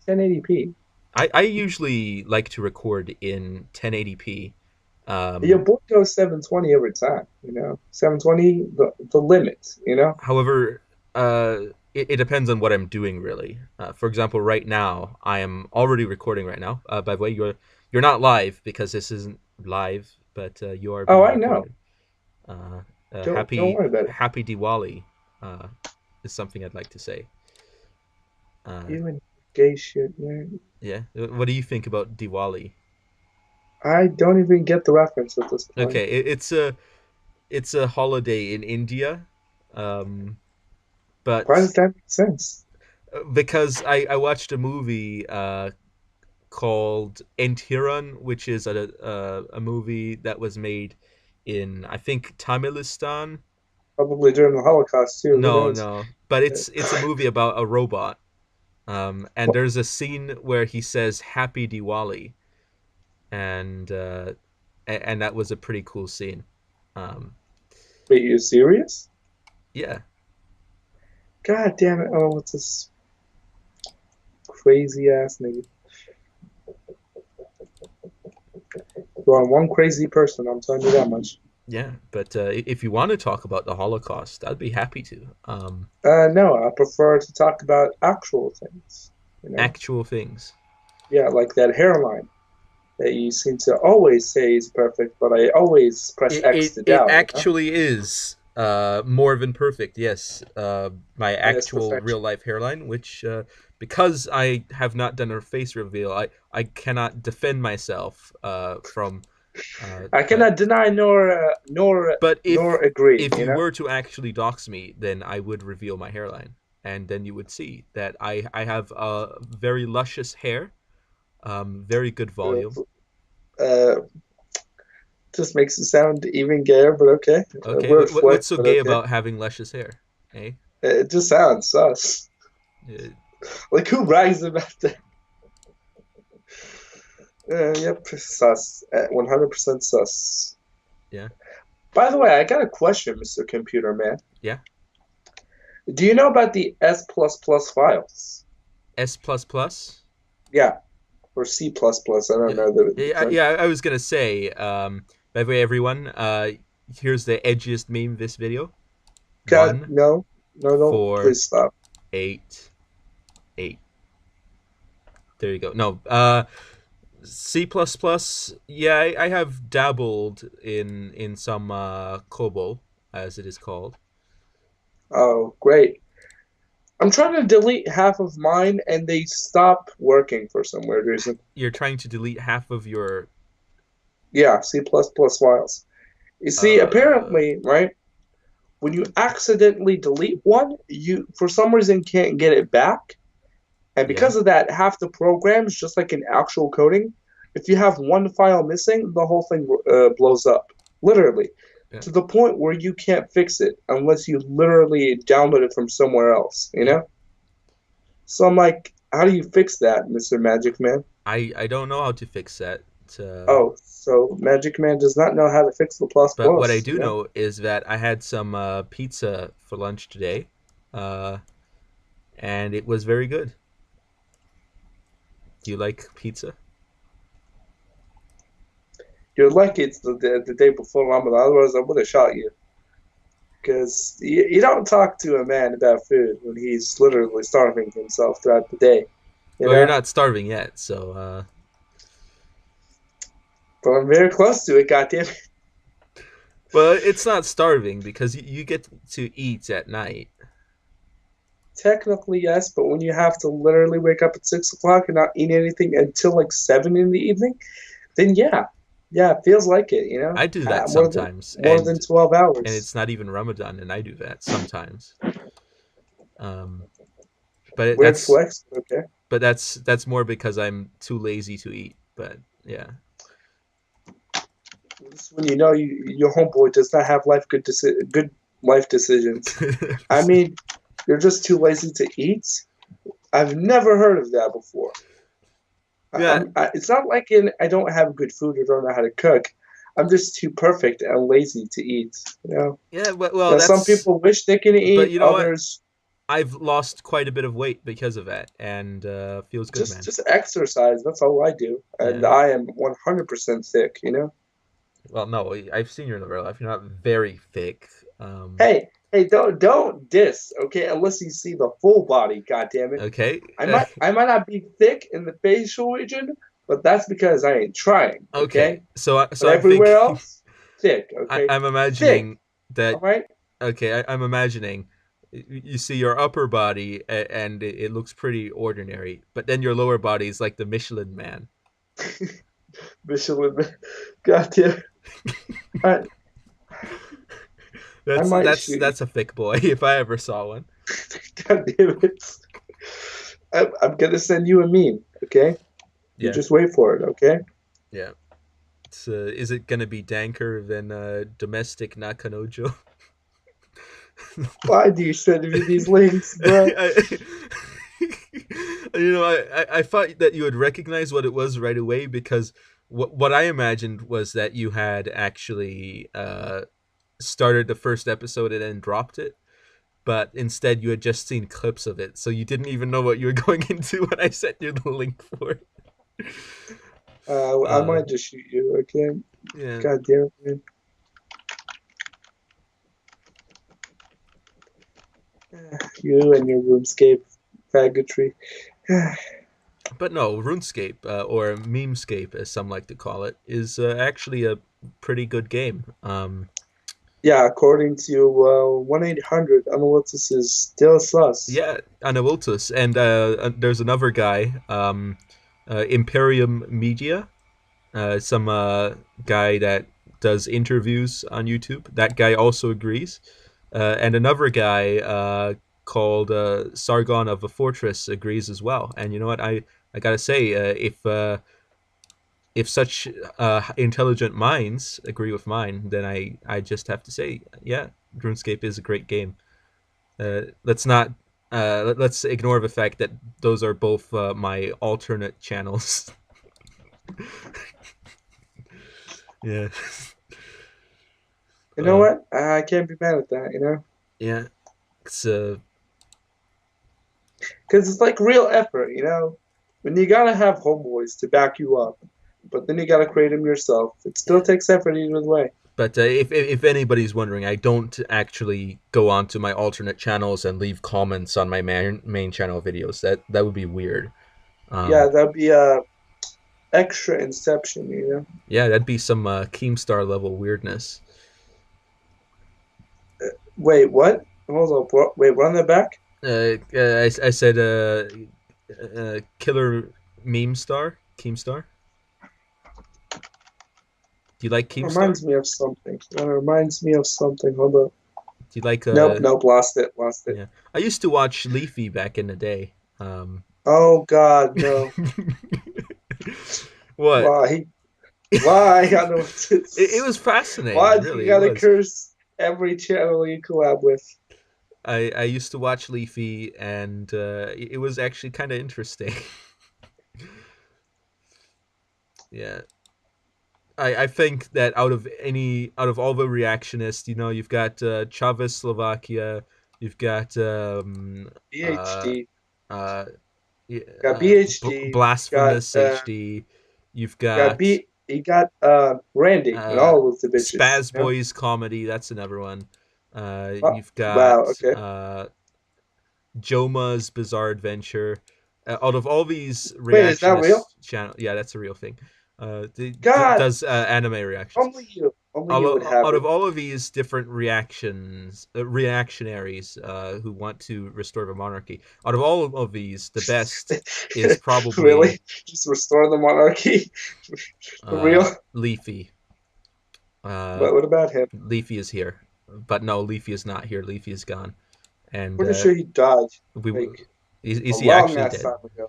1080p. I usually like to record in 1080p. Your Um, boy goes 720 every time, 720, the limit, However, it depends on what I'm doing, really. For example, right now I am already recording right now. By the way, you're not live because this isn't live, but you are Oh, being I know. recorded. Uh, Don't worry about it. Happy Diwali uh, is something I'd like to say. Uh, You and gay shit, man. yeah, what do you think about Diwali? I don't even get the reference at this point. Okay, it's a holiday in India, um, Why but does that make sense? because I watched a movie called Entiran, which is a movie that was made in I think Tamilistan. Probably during the Holocaust too. Who No, knows? no, but it's a movie about a robot. And there's a scene where he says "Happy Diwali," and and that was a pretty cool scene. Um, Wait, you serious? yeah, God damn it! Oh, what's this crazy ass nigga? You're on one crazy person. I'm telling you that much. yeah. But if you want to talk about the Holocaust, I'd be happy to. No, I prefer to talk about actual things. You know, Actual things. yeah, like that hairline that you seem to always say is perfect, but I always press X to It doubt. actually is more than perfect. Yes, my And it's actual real perfection. life hairline, which because I have not done a face reveal, I cannot defend myself from. I But cannot deny but nor agree. if you were to actually dox me, then I would reveal my hairline, and then you would see that I have very luscious hair, very good volume. Uh, just makes it sound even gayer, but okay. A Okay, weird what's flex, so but gay okay. about having luscious hair? Eh? It just sounds sus. Uh, Like who brags about that? Yep, sus. 100% sus. yeah, By the way, I got a question, Mr. Computer Man. yeah. Do you know about the S++ files? S plus plus. Yeah, or C++. I don't Yeah, know the yeah, difference. yeah. I was gonna say. By the way, everyone. Here's the edgiest meme of this video. God, One, no, no, no, four, please stop. 8, 8. There you go. No. C plus plus. Yeah, I have dabbled in some COBOL, as it is called. Oh, great. I'm trying to delete half of mine and they stop working for some weird reason. You're trying to delete half of your. Yeah, C++ files. You see, Uh, apparently, right, when you accidentally delete one, you for some reason can't get it back. And yeah, because of that, half the program is just like in actual coding. If you have one file missing, the whole thing blows up. Literally. yeah, To the point where you can't fix it unless you literally download it from somewhere else, you yeah. know? So I'm like, how do you fix that, Mr. Magic Man? I don't know how to fix that. Oh, so Magic Man does not know how to fix the plus But what I plus, do know is that I had some pizza for lunch today, uh, and it was very good. Do you like pizza? You're lucky it's the day before Ramadan, otherwise I would have shot you. Because you don't talk to a man about food when he's literally starving himself throughout the day, you Well, you're know? not starving yet, so But I'm very close to it, goddamn it. well, it's not starving because you get to eat at night. Technically, yes, but when you have to literally wake up at 6 o'clock and not eat anything until like 7 in the evening, then yeah, yeah, it feels like it, I do that more than sometimes, more than 12 and hours. it's not even Ramadan, and I do that sometimes. Um, but it, Weird flex, okay. that's more because I'm too lazy to eat. But yeah, This is when you know your homeboy does not have good life decisions. I mean, you're just too lazy to eat. I've never heard of that before. yeah, It's not like I don't have good food or don't know how to cook. I'm just too perfect and lazy to eat. yeah. Well, Now some that's people wish they can but eat. you know what? Others, I've lost quite a bit of weight because of that, and feels good, man. Just exercise. That's all I do, and Yeah. I am 100% thick. You know. Well, no, I've seen you in the real life. You're not very thick. Hey, don't diss, okay? Unless you see the full body. God damn it. Okay. I might not be thick in the facial region, but that's because I ain't trying. Okay. Okay. So But I'm everywhere thinking. else, thick. Okay. I'm Thick. imagining All that. right. Okay, I'm imagining you see your upper body and it looks pretty ordinary, but then your lower body is like the Michelin Man. Michelin. God damn. I I That's might that's shoot you. that's a thick boy if I ever saw one. God damn it. I'm gonna send you a meme. Okay. You Yeah, just wait for it. Okay. yeah. Is it gonna be danker than domestic Nakanojo? Why do you send me these links, bro? I, I thought that you would recognize what it was right away because what I imagined was that you had actually started the first episode and then dropped it, but instead you had just seen clips of it, so you didn't even know what you were going into when I sent you the link for it. I Uh, might just shoot you. Okay. yeah, God damn it, man. You and your Runescape faggotry. but no, RuneScape or Memescape, as some like to call it, is actually a pretty good game. Yeah, according to 1-800, Analysis is still sus. Yeah, Anawiltus, and there's another guy, Imperium Media, some guy that does interviews on YouTube. That guy also agrees, and another guy called Sargon of the Fortress agrees as well. And you know what? I gotta say, if such intelligent minds agree with mine, then I just have to say, yeah, RuneScape is a great game. Let's not let's ignore the fact that those are both my alternate channels. Yeah. You know uh, what? I can't be mad at that, you know? yeah. It's Because it's like real effort, you know? When you gotta have homeboys to back you up, but then you gotta create them yourself. It still yeah. takes effort either way. But if anybody's wondering, I don't actually go on to my alternate channels and leave comments on my main channel videos. That would be weird. Yeah, Um, that'd be extra inception, you know? yeah, that'd be some Keemstar level weirdness. Wait, what? Hold on, bro. Wait, run that back? I said killer meme star, Keemstar. Do you like That Keemstar? reminds me of something. That reminds me of something. Hold up. Do you like Nope, lost it, lost it. yeah? I used to watch Leafy back in the day. Oh God, no. What? Why? Why? I got no. It was fascinating, Why do you really. It gotta was. curse every channel you collab with? I used to watch Leafy, and it was actually kind of interesting. Yeah, I think that out of all the reactionists, you've got Chavez Slovakia, you've got BHD. uh, Got BHD. Got Blasphemous HD. You've got got B. He got Randy and uh, all of the bitches. Spaz You know? Boys comedy. That's another one. Oh, You've wow. got Okay. Joma's Bizarre Adventure. Out of all these Wait, is that real? reactionist channel, yeah, that's a real thing. God, Does anime reactions. only you would have Out of it. all of these different reactionaries who want to restore the monarchy, out of all of these, the best is probably Really? Just restore the monarchy? For real? Leafy. Uh, What about him? Leafy is here, but no, Leafy is not here. Leafy is gone, and Pretty sure he died we like a is he long actually ass dead? time ago.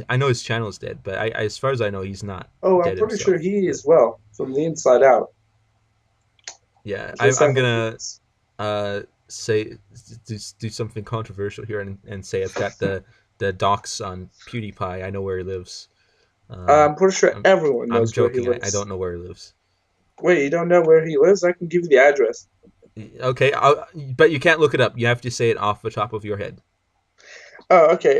I know his channel's dead, but as far as I know, he's not Oh, I'm dead pretty sure himself. he But is well from the inside out. yeah, Just I'm saying. gonna uh say do something controversial here and say I've got the docs on PewDiePie. I know where he lives. I'm pretty sure I'm everyone I'm knows where he joking. I lives. don't know where he lives. Wait, you don't know where he lives? I can give you the address. Okay, but you can't look it up. You have to say it off the top of your head. Oh, okay.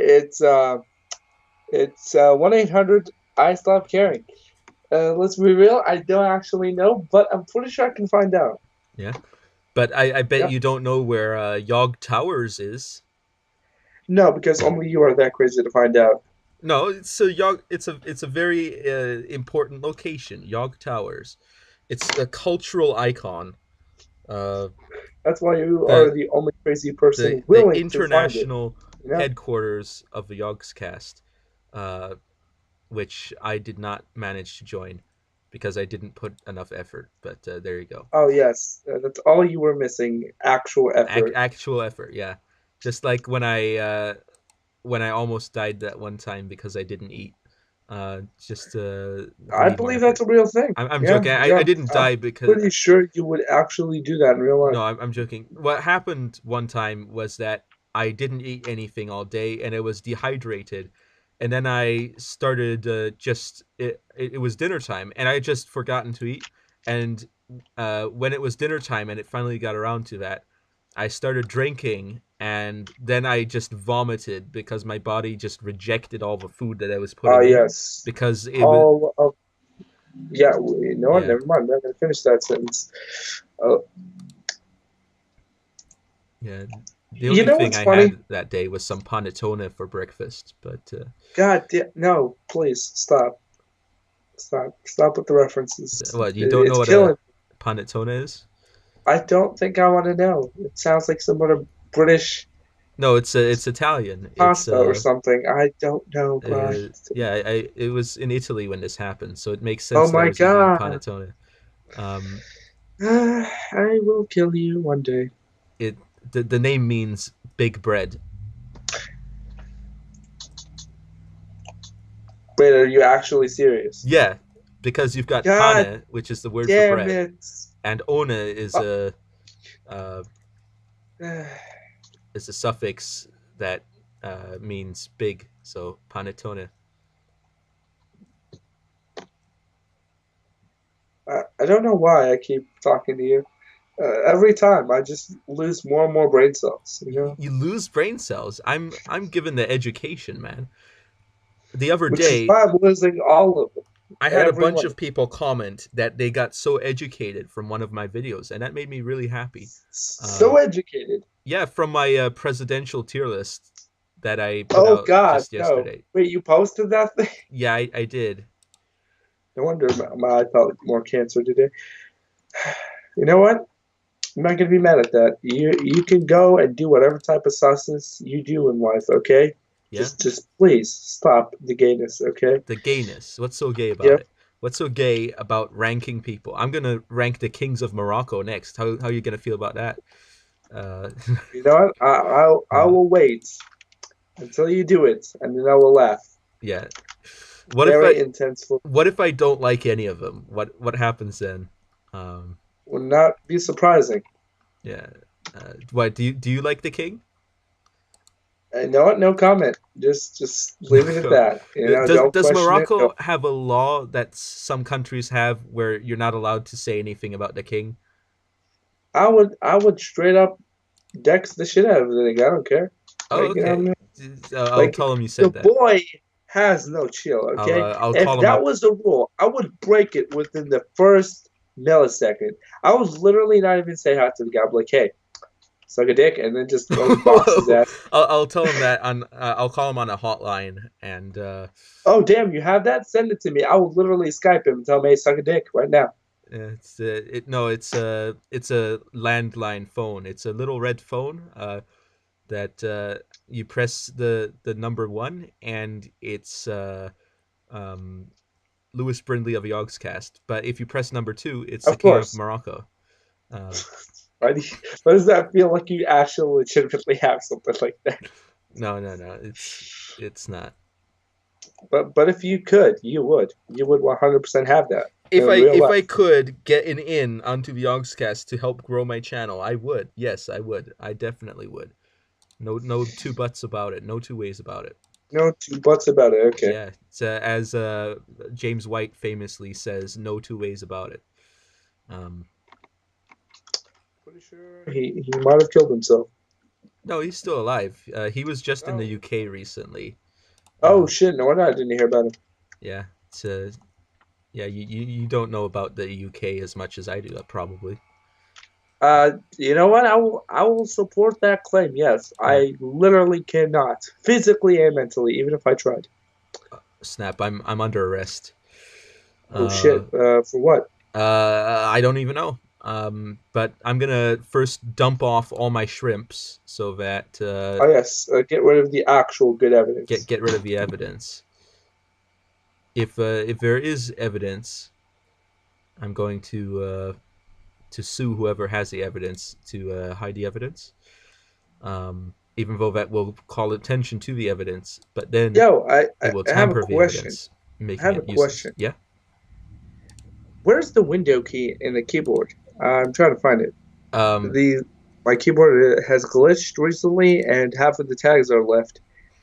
It's 1-800 I stop caring. Let's be real. I don't actually know, but I'm pretty sure I can find out. Yeah, but I bet Yeah. you don't know where Yog Towers is. No, because only you are that crazy to find out. No, it's a Yog. It's a very important location. Yog Towers. It's a cultural icon. Uh, That's why you are the the only crazy person the willing to find it. international You know? headquarters of the Yogscast, uh, which I did not manage to join because I didn't put enough effort. But there you go. Oh yes, that's all you were missing. Actual effort. Actual effort, yeah. Just like when I almost died that one time because I didn't eat. Just who I need more believe that's effort. a real thing. I'm Yeah, joking. I yeah. didn't I'm die because pretty sure you would actually do that in real life. no, I'm joking. What happened one time was that I didn't eat anything all day and I was dehydrated. And then I started it was dinner time and I had just forgotten to eat. And when it was dinner time and it finally got around to that, I started drinking and then I just vomited because my body just rejected all the food that I was Ah, putting in yes. because it was All of yeah. You know what? yeah. Never mind. I'm not gonna finish that sentence. Uh, Yeah. The you only know thing what's I funny? had that day was some panettone for breakfast, but God damn, no! Please stop, stop with the references. what, you don't know It's what a killing. panettone is? I don't think I want to know. It sounds like some sort of British No, it's Italian. It's pasta or something. I don't know, but yeah, I it was in Italy when this happened, so it makes oh sense that I my was eating god, panettone. Um, I will kill you one day. it the name means big bread. Wait, are you actually serious? Yeah, because you've got God pane, which is the word for damn bread, it! and one is Uh, uh, a suffix that means big. So panettone. I don't know why I keep talking to you. Every time I just lose more and more brain cells. You know, You lose brain cells. I'm given the education, man. The other which is day, why I'm losing all of them. I had a Every bunch one. of people comment that they got so educated from one of my videos, and that made me really happy. So educated. Yeah, from my presidential tier list that I put Oh out God, just no! yesterday. Wait, you posted that thing? Yeah, I did. No wonder my eye felt more cancer today. You know what? I'm not gonna be mad at that. You can go and do whatever type of sauces you do in life, okay? Yeah, Just please stop the gayness, okay? the gayness. What's so gay about Yep. it? What's so gay about ranking people? I'm gonna rank the kings of Morocco next. How are you gonna feel about that? Uh, You know what? I uh, will wait until you do it, and then I will laugh. yeah. What if I Very intense. what if I don't like any of them? What happens then? Um, Will not be surprising. yeah. What do you like the king? You know what? No comment. Just leave it at that. You know, don't Does question it. Morocco Don't. have a law that some countries have where you're not allowed to say anything about the king? I would straight up dex the shit out of the thing. I don't care. Oh, Like you know what I okay. mean? I'll Like tell him you the said that. boy has no chill. Okay, I'll if call him that up. was the rule, I would break it within the first millisecond. I was literally not even say hi to the guy. I'm like, hey, suck a dick, and then just box his ass. I'll tell him that on. I'll call him on a hotline and Oh damn, you have that? Send it to me. I will literally Skype him and tell him, hey, suck a dick right now. it's no, it's a landline phone. It's a little red phone. That you press the number one, and it's um, Lewis Brindley of Yogscast. But if you press number two, it's the Of King of course. Morocco. Um, Why, why does that feel like you actually legitimately have something like that? no, it's not. But if you could, you would 100% have that If in I real if I life. could get an in onto the Yogscast to help grow my channel, I would. Yes, I would. I definitely would. No two buts about it. No two ways about it. No two buts about it. Okay. Yeah, it's, as James White famously says, no two ways about it. Um, pretty sure he might have killed himself. No, he's still alive. He was just in the Oh, UK recently. oh Uh, shit! No wonder I didn't hear about him. yeah, it's yeah. You don't know about the UK as much as I do, probably. You know what? I will support that claim. Yes, Yeah. I literally cannot physically and mentally, even if I tried. Snap! I'm under arrest. Oh Uh, shit! For what? I don't even know. But I'm gonna first dump off all my shrimps so that Oh yes, get rid of the actual good evidence. get rid of the evidence. If there is evidence, I'm going to sue whoever has the evidence to hide the evidence. Even though that will call attention to the evidence, but then Yo, it will I have a tamper the question. evidence, I making have a it useless. question. Yeah. Where's the window key in the keyboard? I'm trying to find it. Um, The My keyboard has glitched recently, and half of the tags are left.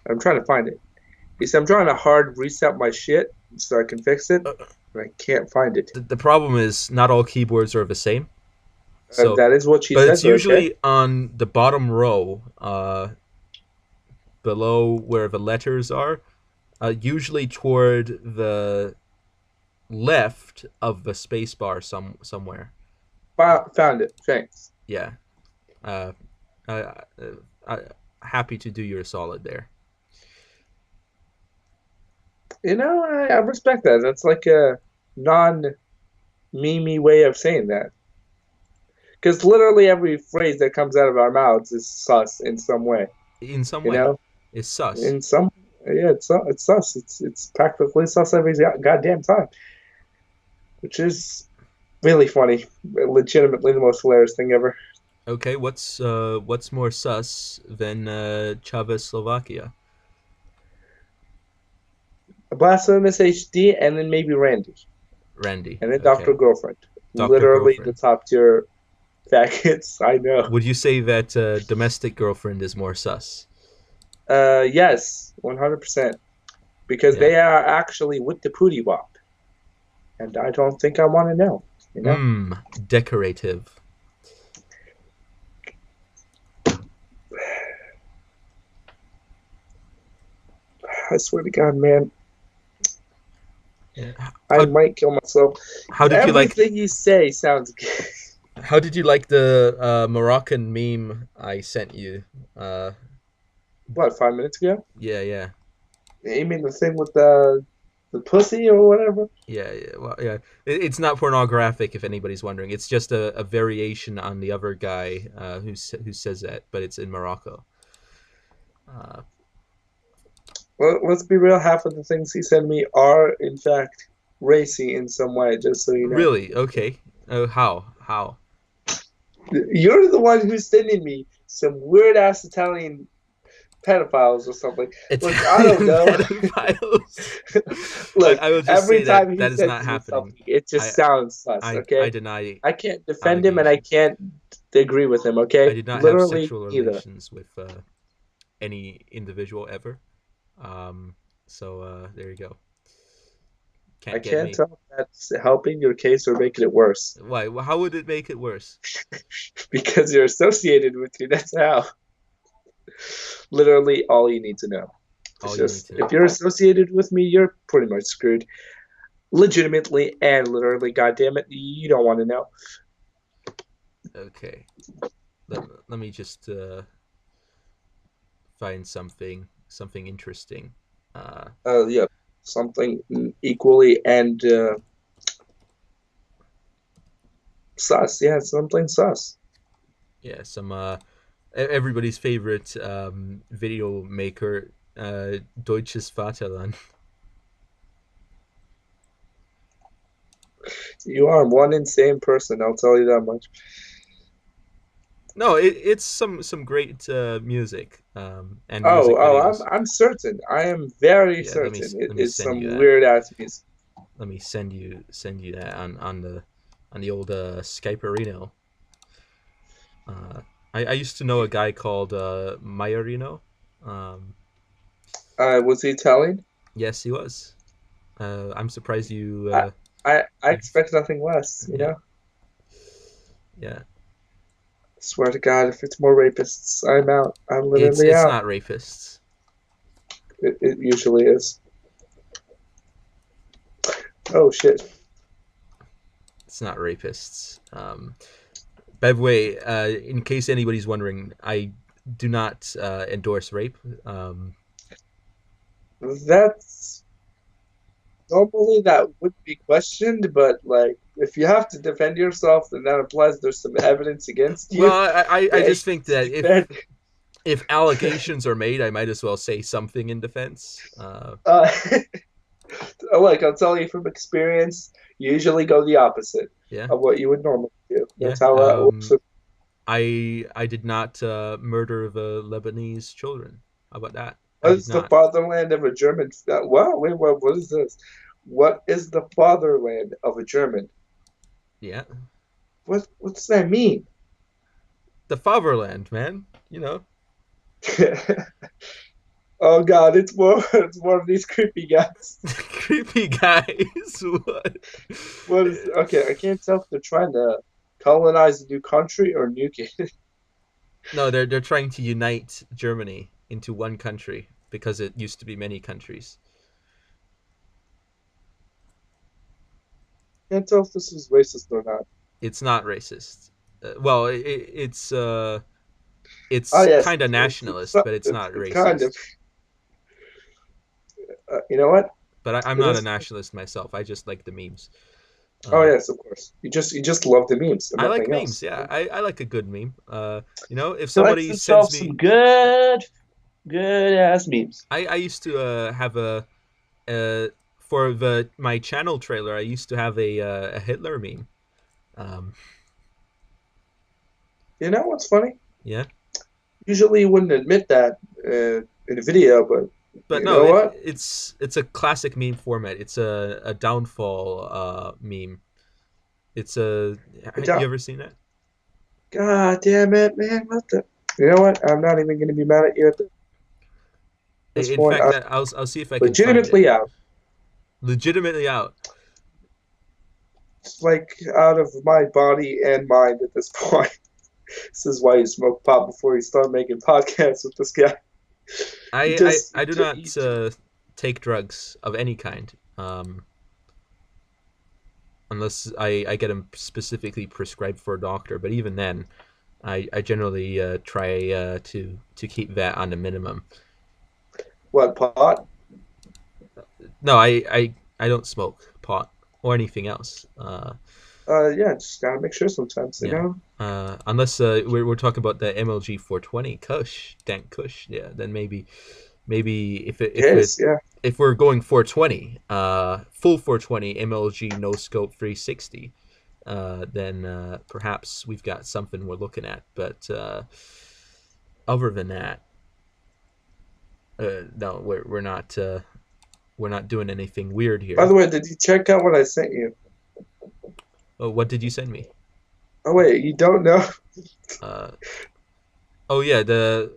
I'm trying to find it. You see, I'm trying to hard reset my shit so I can fix it, but I can't find it. the problem is not all keyboards are the same. So, That is what she but said, it's but okay. usually on the bottom row, below where the letters are, usually toward the left of the spacebar, somewhere. Found it. Thanks. Yeah. Uh, uh, uh, happy to do you a solid there. You know, I respect that. That's like a non-memey way of saying that. Because literally every phrase that comes out of our mouths is sus in some way. In some You way, know, it's sus. in some, yeah, it's sus. It's practically sus every goddamn time, which is really funny. Legitimately the most hilarious thing ever. Okay, what's more sus than Czechoslovakia? Blasphemous HD, and then maybe Randy, Randy. and then Doctor Okay, Girlfriend. Doctor Literally the Girlfriend. top tier faggots I know. Would you say that domestic girlfriend is more sus? Yes, 100%. Because Yeah. they are actually with the pootie wop, and I don't think I want to know. You know, Decorative. I swear to God, man, Yeah. I might kill myself. How did you like Everything you say sounds good. how did you like the Moroccan meme I sent you? What, 5 minutes ago? Yeah, yeah. You mean the thing with the pussy or whatever? Yeah, yeah, well, yeah. It's not pornographic, if anybody's wondering. It's just a variation on the other guy who says that, but it's in Morocco. Uh, Well, let's be real. Half of the things he sent me are, in fact, racy in some way. Just so you know, really? Okay. How? you're the one who's sending me some weird ass Italian pedophiles or something. Look, I don't Italian know. pedophiles. Look, I will just every say time that he that is not sends me happening. something, it just I sounds sus, I okay? deny I can't defend him and I allegations. can't agree with him, I okay? did not have Literally, sexual neither. relations with any individual ever. Um, so there you go. I Can't get can't me. tell if that's helping your case or making it worse. Why? How would it make it worse? Because you're associated with me, that's how. Literally, all you need to know. It's All you need just, to if know. you're associated with me, you're pretty much screwed. Legitimately and literally, goddamn it, you don't want to know. Okay. Let me just find something interesting. Uh, Yeah, something equally and sus. Yeah, something sus. yeah, some everybody's favorite video maker, Deutsches Vaterland. You are one insane person, I'll tell you that much. No, it's some great music and Oh, music oh, I'm videos. I'm certain. I am very Yeah, certain it let me is send you some that. weird ass music. Let me send you that on the old Skype Arena. Uh, I used to know a guy called Mayarino. Um, Was he telling? yes, he was. I'm surprised you. I, I expect nothing less, you Yeah, know? yeah. Swear to God, if it's more rapists, I'm out. I'm It's literally it's out. not rapists. It usually is. Oh shit. It's not rapists. By the way, in case anybody's wondering, I do not endorse rape. That's normally that would be questioned, but like if you have to defend yourself, then that implies there's some evidence against you. Well, I That just you think that defend. if allegations are made, I might as well say something in defense. Uh, like I'll tell you from experience, you usually go the opposite Yeah, of what you would normally do. yeah. That's how that works. I did not murder the Lebanese children. How about that? I What did is the not. fatherland of a German? What? Wait, what is this? What is the fatherland of a German? Yeah, What does that mean? the fatherland, man. You know, Oh God, it's more of these creepy guys. creepy guys. What? What is okay? I can't tell if they're trying to colonize a new country or nuke it. No, they're trying to unite Germany into one country because it used to be many countries. Can't tell if this is racist or not. It's not racist. Well, Oh it's yes, kind of nationalist, but it's not it's kind of. racist. You know what? But I'm It not a is. nationalist myself. I just like the memes. Oh Uh, yes, of course. You just love the memes and I like nothing memes. else. Yeah, I like a good meme. If He likes somebody sends himself me, some good ass memes. I used to have uh, for the my channel trailer. I used to have a Hitler meme. Um, You know what's funny? yeah, Usually you wouldn't admit that in a video, but but you no, know what? it's a classic meme format. It's a downfall meme. It's a I You don't. ever seen it? God damn it, man! What the? You know what? I'm not even going to be mad at you at this In point. fact, I'm I'll see if I can find it. legitimately out. Legitimately out. It's like out of my body and mind at this point. This is why you smoke pot before you start making podcasts with this guy. You just, I do you not just take drugs of any kind, unless I get them specifically prescribed for a doctor. But even then, I generally try to keep that on the minimum. what pot? No, I don't smoke pot or anything else. Yeah, just gotta make sure sometimes, you Yeah. know. Unless we're talking about the MLG 420 Kush, dank Kush, yeah, then maybe Yes, yeah. if we're going 420, full 420 MLG no scope 360, then perhaps we've got something we're looking at. But other than that, no, we're not doing anything weird By here. the way, did you check out what I sent you? Oh, what did you send me? Oh wait, you don't know? Uh, oh yeah, the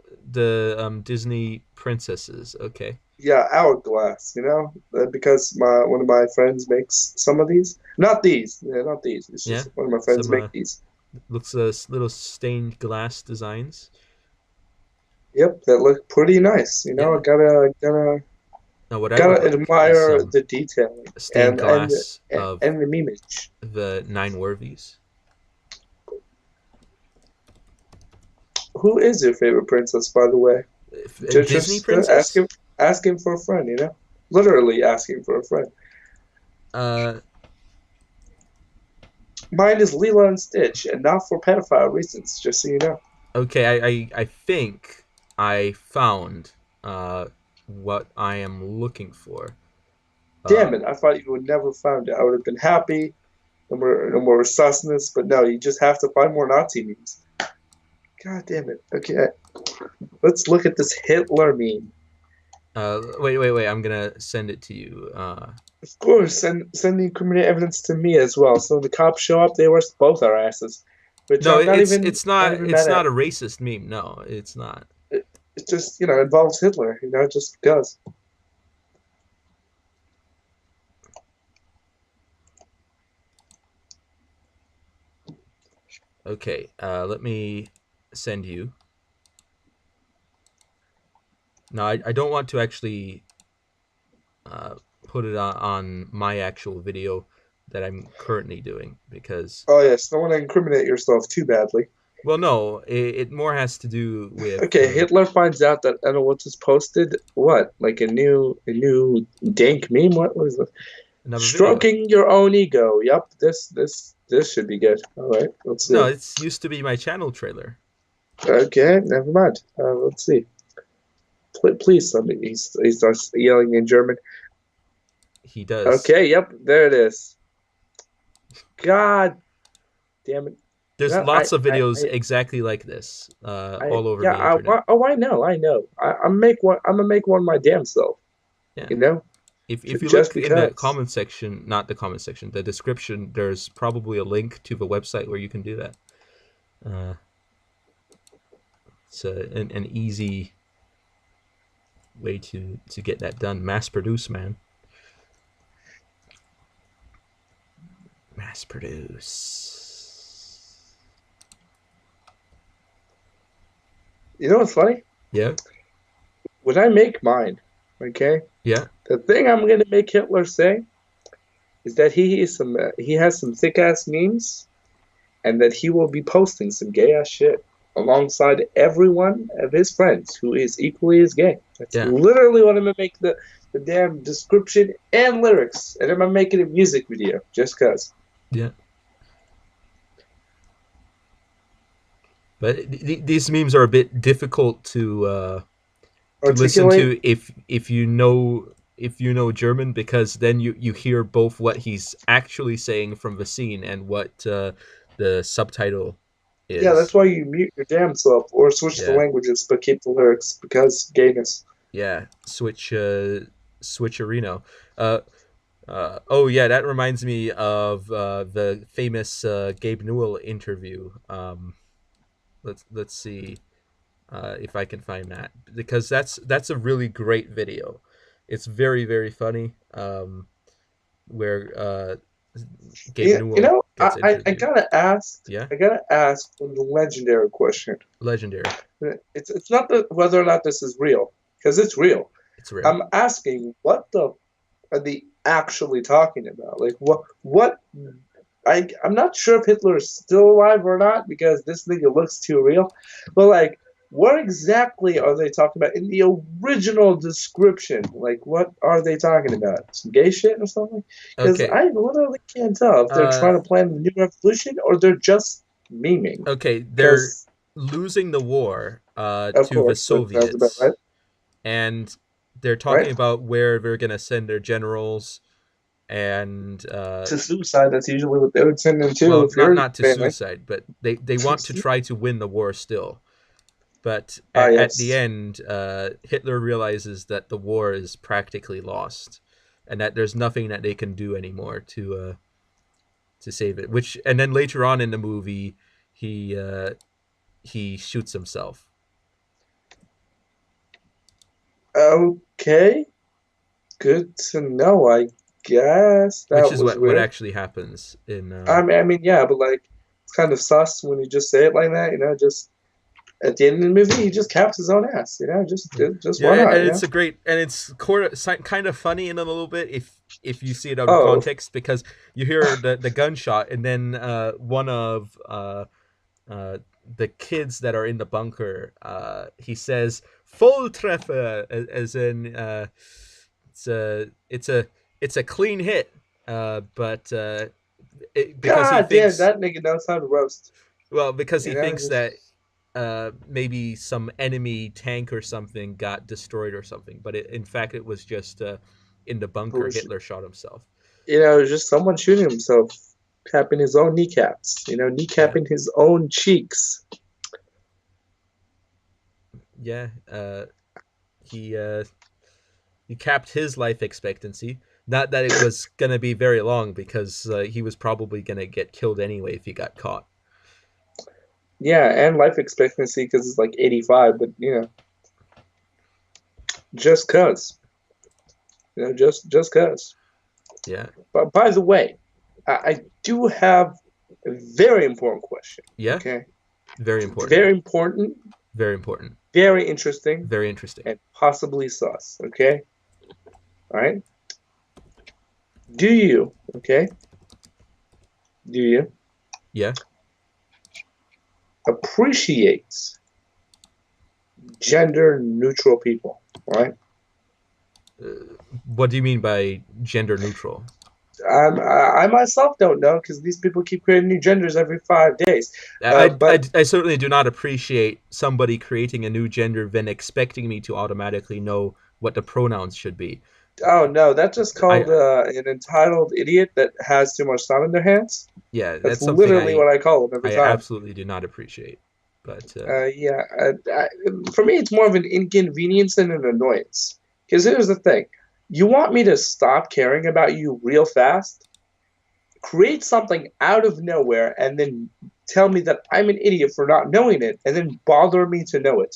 Disney princesses. Okay. Yeah, hourglass. You know, because my one of my friends makes some of these. Not these. Yeah, not these. It's Yeah. just one of my friends Some make these. looks little stained glass designs. Yep, that look pretty nice. You know, Yeah. I gotta Now what I would gotta like is admire some the detailing stained and glass of and the memeage. the Nine Worthies. Who is your favorite princess, by the way? Disney Just princess? ask him for a friend. You know, literally asking for a friend. Uh, Mine is Lilo and Stitch, and not for pedophile reasons. Just so you know. okay, I think I found what I am looking for. Uh, Damn it! I thought you would never found it. I would have been happy. And we're susness, but no, you just have to find more Nazi memes. God damn it. Okay, let's look at this Hitler meme. wait. I'm gonna send it to you. Of course, send the incriminating evidence to me as well. So when the cops show up, they arrest both our asses, which No, I'm not even it's mad not at. a racist meme. No, it's not. It just involves Hitler. Just because. Okay, let me send you. Now, I don't want to actually put it on my actual video that I'm currently doing because, Oh yes, don't want to incriminate yourself too badly. well, no, it more has to do with Okay, Hitler finds out that I don't know what just posted. What? Like a new dank meme? What was it? another video. Stroking your own ego. Yep, this should be good. All right, let's No, see. it's used to be my channel trailer. Okay, never mind. Let's see. Please, somebody. He starts yelling in German. He does. Okay, yep, there it is. God damn it. There's No, lots of videos exactly like this, all over yeah. the internet. I know, I know. I'm make one. I'm gonna make one my damn self. Yeah. You know, If you just look in the because. comment section, not the comment section, the description, there's probably a link to the website where you can do that. Uh, it's an easy way to get that done. Mass produce, man. Mass produce. You know what's funny? Yeah. When I make mine, okay, Yeah. the thing I'm gonna make Hitler say is that he has some thick ass memes, and that he will be posting some gay ass shit alongside every one of his friends who is equally as gay. That's Yeah. literally what I'm gonna make the damn description and lyrics, and I'm gonna make it a music video just cause. Yeah. But these memes are a bit difficult to listen Articulate. to if you know German, because then you hear both what he's actually saying from the scene and what the subtitle Yeah, that's is. why you mute your damn self or switch the Yeah, languages, but keep the lyrics because gayness. yeah. Switcherino. Uh, oh yeah, that reminds me of the famous Gabe Newell interview. Let's see if I can find that, because that's a really great video. It's very very funny. Where Gabe You Newell know, gets I interviewed. gotta ask. Yeah, I gotta ask one legendary question. legendary. It's not whether or not this is real, because it's real. It's real. I'm asking what the are they actually talking about? Like what I'm not sure if Hitler is still alive or not because this nigga looks too real. But like what exactly are they talking about in the original description? Like what are they talking about? Some gay shit or something? Because Okay. I literally can't tell if they're Uh, trying to plan a new revolution or they're just memeing. okay. They're Because losing the war of to the course that sounds about right. Soviets, and they're Right? talking about where they're gonna send their generals, and To suicide, that's usually what they would send them to well, if not you're not to family. suicide, but they want to try to win the war still. But Ah, at the yes. end, Hitler realizes that the war is practically lost, and that there's nothing that they can do anymore to save it. Which, and then later on in the movie, he shoots himself, Okay. Good to know. I guess which that is was what weird. actually happens in. I mean, yeah, but like, it's kind of sus when you just say it like that. Just at the end of the movie, he just caps his own ass. Just Yeah, why not? and it's a great, and it's kind of funny in a little bit if you see it out of Oh, context, because you hear the gunshot, and then one of the kids that are in the bunker, he says Volltreffer, as in it's a clean hit, but because he god damn, thinks, that nigga knows how to roast. well, because he thinks that Just maybe some enemy tank or something got destroyed or something, but in fact it was just in the bunker bullshit. Hitler shot himself. Just someone shooting himself, capping his own kneecaps. Yeah, Kneecapping his own cheeks. yeah. He he capped his life expectancy. Not that it was gonna be very long, because he was probably gonna get killed anyway if he got caught. Yeah, and life expectancy because it's like 85, but just cause. Just cause. Yeah, But by the way, I do have a very important question. yeah. Okay, Very important. Very important, Very important. very interesting, Very interesting. and possibly sus. Okay? All right? Do you, okay? Do you Yeah. appreciate gender neutral people? All right? What do you mean by gender neutral? I myself don't know because these people keep creating new genders every 5 days. I certainly do not appreciate somebody creating a new gender then expecting me to automatically know what the pronouns should be. Oh no, that's just called I an entitled idiot that has too much time in their hands. Yeah, That's that's something literally what I call them every I time. absolutely do not appreciate. But Yeah, for me, it's more of an inconvenience than an annoyance. Because here's the thing: you want me to stop caring about you real fast, create something out of nowhere, and then tell me that I'm an idiot for not knowing it, and then bother me to know it.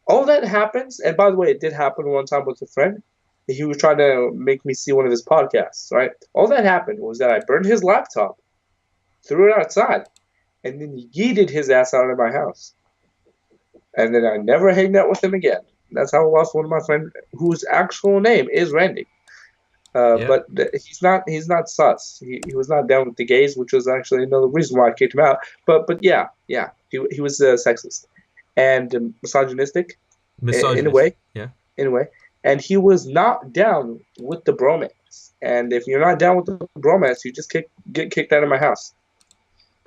All that happens, and by the way, it did happen one time with a friend. He was trying to make me see one of his podcasts, right? All that happened was that I burned his laptop, threw it outside, and then yeeted his ass out of my house. And then I never hanged out with him again. That's how I lost one of my friends, whose actual name is Randy. yeah, But he's not sus. He was not down with the gays, which was actually another reason why I kicked him out. But yeah, he was sexist and misogynistic in a misogynist. way, Yeah. and he was not down with the bromance. And if you're not down with the bromance, you just get kicked out of my house.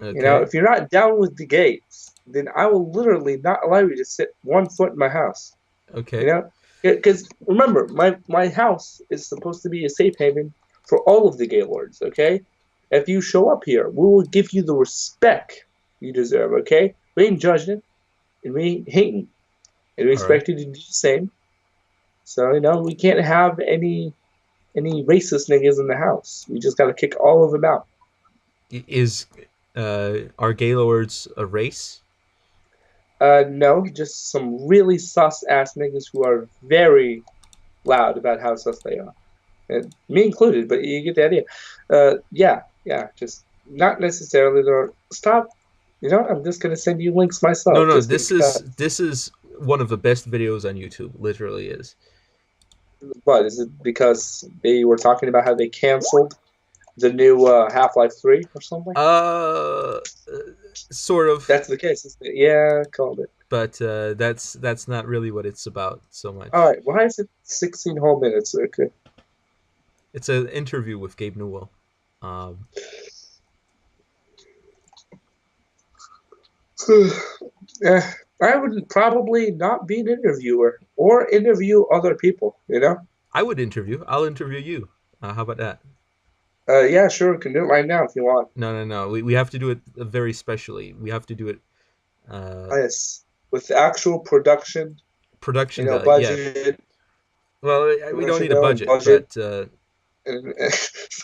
Okay. If you're not down with the gays, then I will literally not allow you to set one foot in my house. You Okay. know, because remember, my house is supposed to be a safe haven for all of the gay lords. Okay, if you show up here, we will give you the respect you deserve. Okay, we ain't judging, and we ain't hating, and we All right. expect you to do the same. So we can't have any racist niggas in the house. We just gotta kick all of them out. Is are Gaylords a race? No, just some really sus ass niggas who are very loud about how sus they are, and me included. But you get the idea. Yeah, just not necessarily. Stop. I'm just gonna send you links No, myself, no. just This is one of the best videos on YouTube. Literally is. but is it because they were talking about how they canceled the new Half-Life 3 or something? Uh, sort of, That's the case, isn't it? Yeah, I called it. but that's not really what it's about so All much. right, why is it 16 whole minutes? Okay. It's an interview with Gabe Newell. Um, Eh, I would probably not be an interviewer or interview other people. I would interview. I'll interview you. How about that? Yeah, sure, we can do it right now if you want. No, no, no. We have to do it very specially. We have to do it Yes, with actual production, production value. Yeah. budget, Well, we don't production need a value, budget, budget. but And you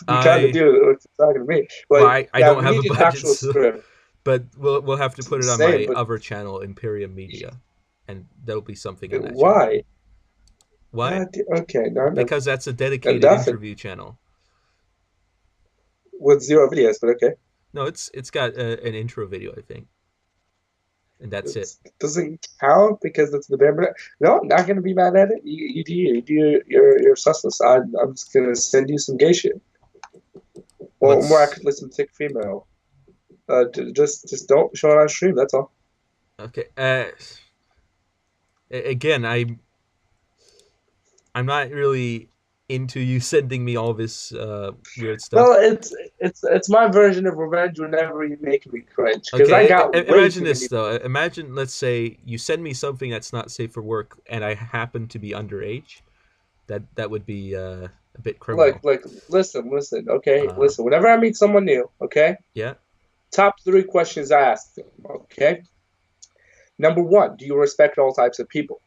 kind of I do it if you're talking to me. well, But I yeah, don't we have a need an budget, actual so, script. but we'll have to put it on Same, my but other channel, Imperium Media, and there'll be something on that channel. why? Why? Okay, no, no, Because that's a dedicated nothing interview channel. with zero videos, but okay. No, it's got an intro video, I think, and that's it. It doesn't count because it's the bare minimum. No, I'm not gonna be mad at it. You do your susness. I'm just gonna send you some gay shit. Or more What's accurately, some thick female. Just don't show it on stream. That's all. okay? Again, I'm not really into you sending me all this weird Well, stuff. it's my version of revenge whenever you make me cringe because I Okay, got way imagine too this many. though. Imagine, let's say you send me something that's not safe for work, and I happen to be underage. That would be a bit criminal. Listen. Okay, Uh, listen. Whenever I meet someone new, okay, yeah, top three questions I ask them. Okay, number one, do you respect all types of people?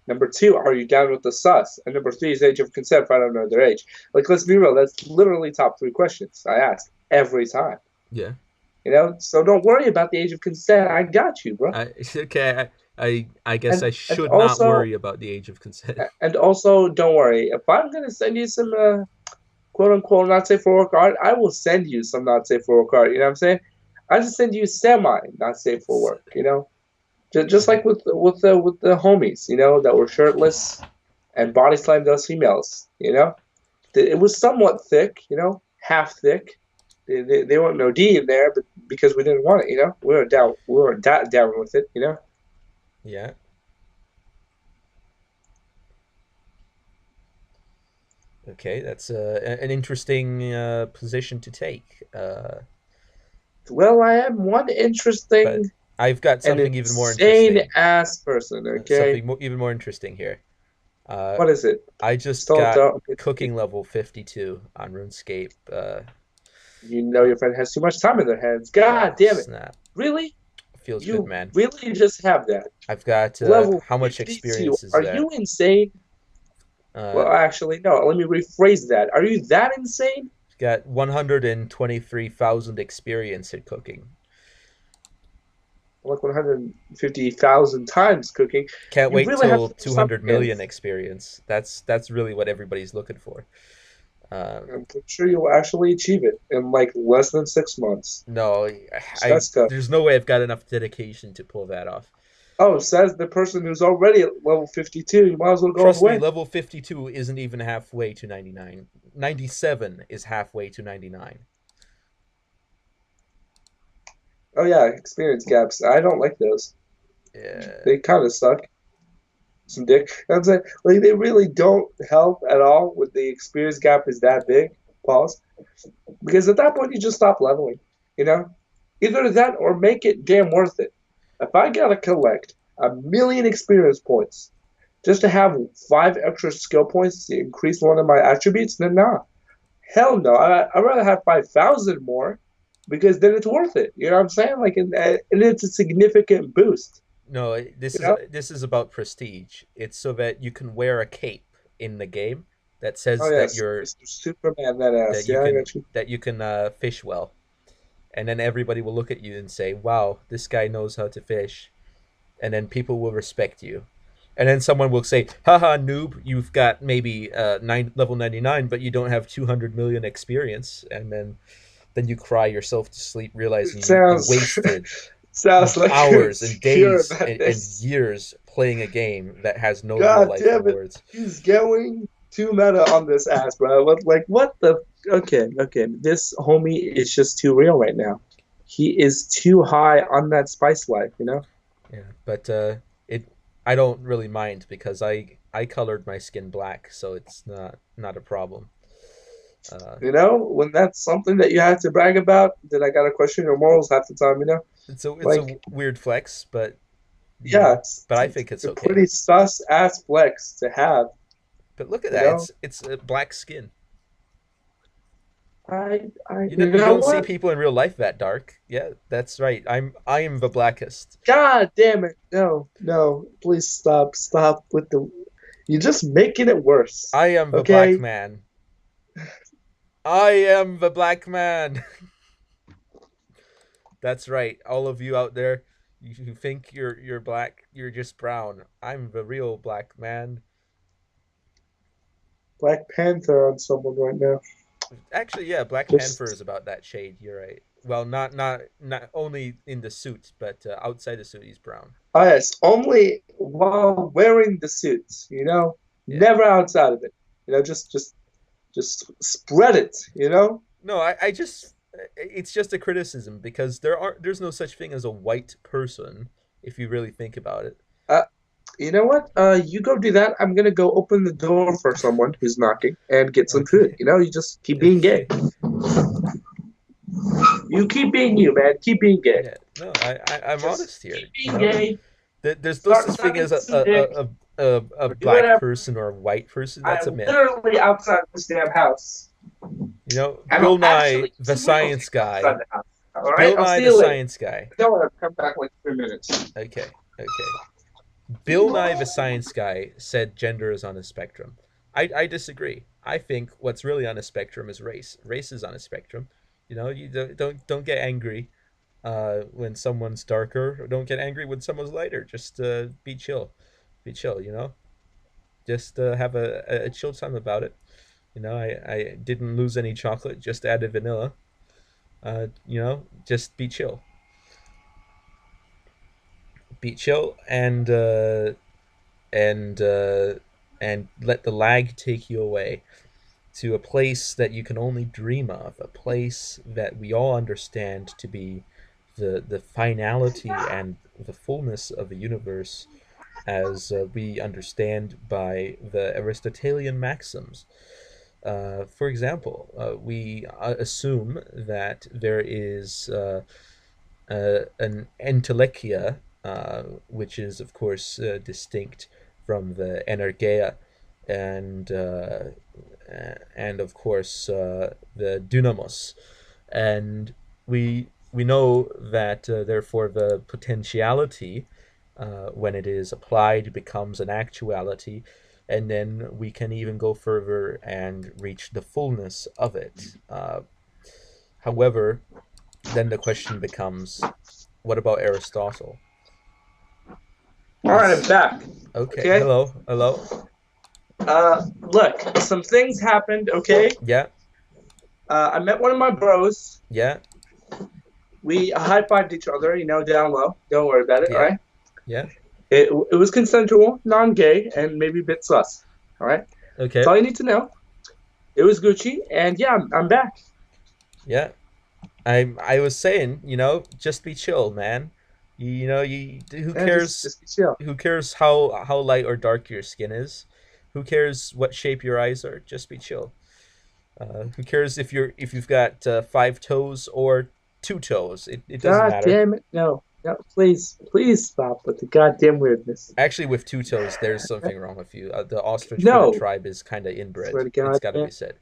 Number two, are you down with the sus? And number three is age of consent if I don't know their age. Like, let's be real. That's literally top three questions I ask every time. yeah. So don't worry about the age of consent. I got you, bro. Okay. I guess And I and should not also worry about the age of consent. and also don't worry. If I'm gonna send you some quote unquote not safe for work art, I will send you some not safe for work art. You know what I'm saying? I just send you semi not safe for S- work. Just mhm. like with the homies, that were shirtless and body slammed those females. It was somewhat thick, half thick. They weren't no D in there, but because we didn't want it, we weren't down with it. Yeah. Okay, that's an interesting position to take. Well, I am one But interesting I've got and something even more insane interesting. ass person. Okay, Even more interesting here. Uh, what is it? I just Still got don't get cooking level 52 on RuneScape. your friend has too much time in their hands. Oh, God damn it! snap. Really? Feels good, You man. really just have that I've got level how much 52? experience is Are that? you insane? Uh, Well, actually, no. Let me rephrase that. Are you that insane? got 123,000 experience in cooking. Like 150,000 times cooking. Can't You wait really have till so much time 200 in your million hands. experience. That's really what everybody's looking for. Uh, I'm pretty sure you'll actually achieve it in like less than 6 months. no, I That's tough. there's no way I've got enough dedication to pull that off. Oh, says the person who's already at level 52. You might as well go all the Trust me, way. level 52 isn't even halfway to 99. 97 is halfway to 99. Oh yeah, experience gaps. I don't like those. Yeah. They kind of suck. Some dick. I'm saying, like they really don't help at all when the experience gap is that big. Pause. Because at that point you just stop leveling. You know, either that or make it damn worth it. If I gotta collect a million experience points just to have 5 extra skill points to increase one of my attributes, then nah. Hell no. I'd rather have 5,000 more because then it's worth it. You know what I'm saying? And it's a significant boost. No, You know? this is about prestige. It's so that you can wear a cape in the game that Oh says yes, Mr. Superman, that ass. Yeah, I got you. that you can fish well, and then everybody will look at you and say, "Wow, this guy knows how to fish," and then people will respect you. And then someone will say, "Haha, noob, you've got maybe level 99, but you don't have 200 million experience." And then you cry yourself to sleep, realizing It you sounds wasted sounds like hours and pure days and madness. years playing a game that has no real God life damn it, rewards. he's going too meta on this ass, bro. What the? Okay, okay. This homie is just too real right now. He is too high on that spice life, you know. Yeah, but it I don't really mind because I colored my skin black, so it's not a problem. Uh, When that's something that you have to brag about, then I gotta question your morals half the time, you know. it's a Like, weird flex, but yeah, it's, but I it's think it's a okay. pretty sus ass flex to have, But look at you that, know. it's a black skin. You You know don't see what? people in real life that dark. Yeah, that's right. I am the blackest. God damn it! No, no, please stop with the. You're just making it worse. I am the black Okay, man. I am the black man. That's right. All of you out there, you think you're black, you're just brown. I'm the real black man. Black Panther on someone right now. Actually, yeah, Black Panther Just is about that shade. You're right. Well, not only in the suit, but outside the suit, he's brown. yes, only while wearing the suits. Yeah. Never outside of it. Just spread it. No, I just it's just a criticism because there's no such thing as a white person if you really think about it. Uh, you know what? You go do that. I'm gonna go open the door for someone who's knocking and get some food. Okay. You just keep being gay. Okay. You keep being you, man. Keep being gay. Yeah. No, I'm Just honest keep here. You being know, gay. there's no Start such thing sucking as some dick a or do black whatever. person or a white person. That's a I'm myth. literally outside this damn house. You know, And Bill I'll Nye, actually the some real science dick outside guy. the house. All right, Bill I'll Nye, see the you later. science guy. Don't worry, I'll come back like 3 minutes. Okay. Okay. Bill Nye, the science guy, said gender is on a spectrum. I disagree. I think what's really on a spectrum is race. Race is on a spectrum. You know, you don't get angry when someone's darker. Or don't get angry when someone's lighter. Just be chill. Be chill. You know, just have a chill time about it. You know, I didn't lose any chocolate. Just added vanilla. Just be chill. Be chill and and let the lag take you away to a place that you can only dream of, a place that we all understand to be the finality and the fullness of the universe as we understand by the Aristotelian maxims. For example, we assume that there is an entelechia, which is, of course, distinct from the energeia, and uh, and of course the dynamos, and we know that therefore the potentiality, when it is applied, becomes an actuality, and then we can even go further and reach the fullness of it. However, then the question becomes, what about Aristotle? All right, I'm Is back. okay. Okay. Hello, hello. Look, some things happened. Okay. Yeah, I met one of my bros. yeah, We high fived each other, down low. Don't worry about it. All yeah, right. yeah. It was consensual, non-gay, and maybe a bit sus. All right. That's Okay, all you need to know. It was Gucci, and yeah, I'm back. yeah. I was saying, just be chill, man. You who And cares? just be chill. Who cares how light or dark your skin is? Who cares what shape your eyes are? Just be chill. Who cares if you've got five toes or two toes? It doesn't God matter. damn it! No, no, please stop with the goddamn weirdness. Actually, with two toes, there's something wrong with you. The ostrich for the No, tribe is kind of swear inbred. to It's God, got to man. be said.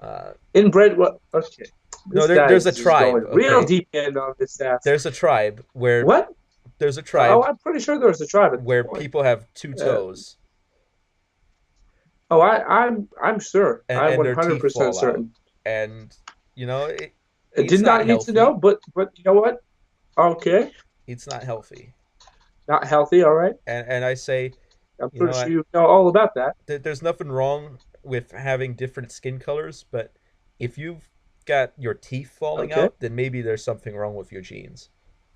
Uh, Inbred what? Okay, no, this guy there's a is just tribe. going real Okay, deep in on this ass. there's a tribe where What? there's a Oh, tribe I'm pretty sure there was a tribe at this where point. people have two Uh, toes oh, I'm sure. I'm and their teeth 100% fall out, certain. and I it's did not not need to know, healthy. but you know what? Okay, It's not healthy. not healthy. All right. And I say, I'm you know pretty sure what? you know all about that. There's nothing wrong with having different skin colors, but if you've got your teeth falling Okay. out, then maybe there's something wrong with your genes.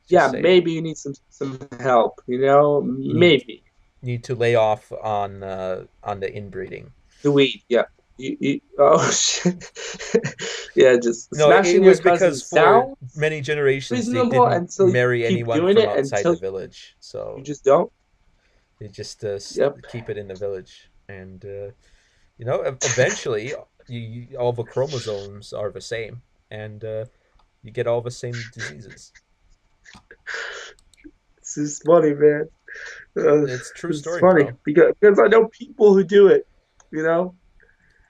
Just Yeah, saying. maybe you need some help. You need Maybe need to lay off on the inbreeding. the weed. Yeah. Oh shit. Yeah, just No, it smashing your was because cousin for sounds many generations they reasonable didn't until you marry keep anyone doing from it outside until the village, you so just don't. they just Yep. keep it in the village, and eventually all the chromosomes are the same, and you get all the same diseases. It's just funny, man. It's a true It's story, funny bro. because I know people who do it. You know,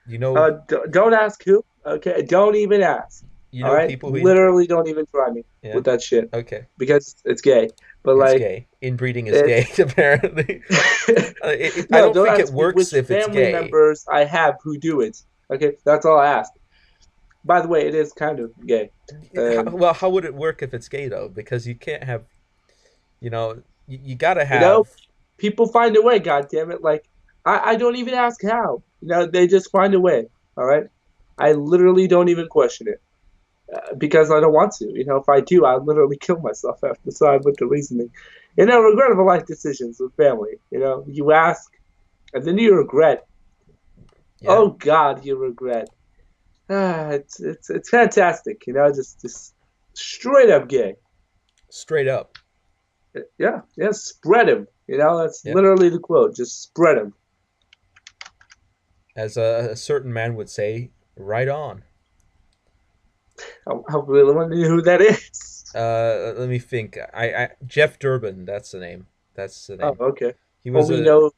You know, don't ask who. Okay, don't even ask. you All know right, people who literally, don't even try me yeah. with that shit Okay, because it's gay. But it's like, gay. Inbreeding is it. gay, apparently. I No, don't don't think it ask me works which if it's family gay. members I have who do it. Okay, that's all I ask. By the way, it is kind of gay. Um, Well, how would it work if it's gay though? Because you can't have, you gotta you know, have. people find a way. God damn it! Like, I don't even ask how. They just find a way. All right, I literally don't even question it. Because I don't want to. If I do, I literally kill myself after side with the reasoning. Regrettable life decisions with family. You ask and then you regret. Yeah, Oh God, you regret. It's fantastic. Just straight up gay. straight up. Yeah, yeah, spread him. That's Yeah, literally the quote. Just spread him. as a certain man would say, right on. I really want to know who that is. Let me think. I Jeff Durbin. That's the name. That's the Oh, name. okay. He was Only knows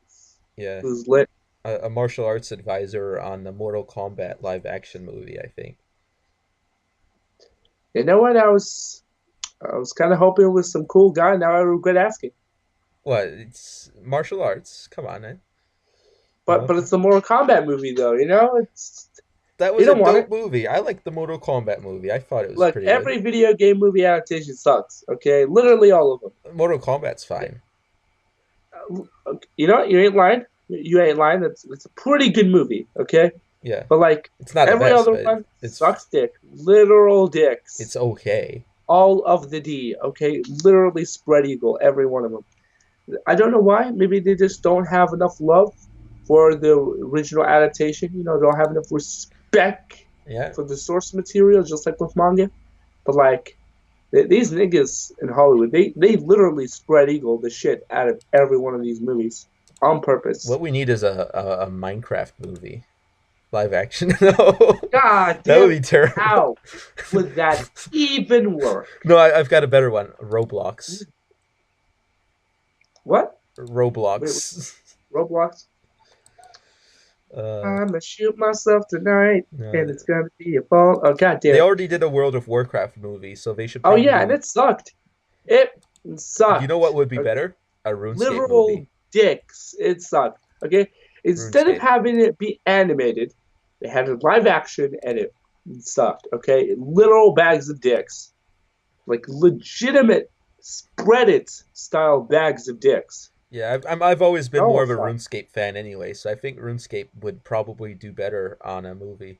yeah who's lit. a martial arts advisor on the Mortal Kombat live action movie. I think. You know what? I was kind of hoping it was some cool guy. Now I regret asking. What? It's martial arts. Come on, man. You But know it's a Mortal Kombat movie, though. It's that you was a don't want dope it. movie. I like the Mortal Kombat movie. I thought it was Look, pretty good. every video game movie adaptation sucks. Okay, literally all of them. Mortal Kombat's fine. You know what? You ain't lying. You ain't lying. It's a pretty good movie. Okay, Yeah, But like it's not the every best, other but one it's sucks dick. Literal it's dicks. okay. All of the D, okay? Literally spread eagle, every one of them. I don't know why. Maybe they just don't have enough love for the original adaptation. Don't have enough respect Yeah. for the source material, just like with manga. But like these niggas in Hollywood, they literally spread eagle the shit out of every one of these movies on purpose. What we need is a Minecraft movie, live action. No, God that would damn, be terrible. how would that even work? No, I've got a better one. Roblox. What? Wait, Roblox. Roblox? Uh, I'ma shoot myself tonight, no, and it's gonna be a ball. Oh god they damn. already did a World of Warcraft movie, so they should Oh yeah, and probably. it sucked. It You know what sucked. would be Okay, better? A RuneScape literal movie. dicks. It sucked. Okay, instead of RuneScape. having it be animated, they had it live action, and it sucked. Okay, literal bags of dicks, like legitimate spread it style bags of dicks. Yeah, I've always been more Oh of a fuck. RuneScape fan anyway, so I think RuneScape would probably do better on a movie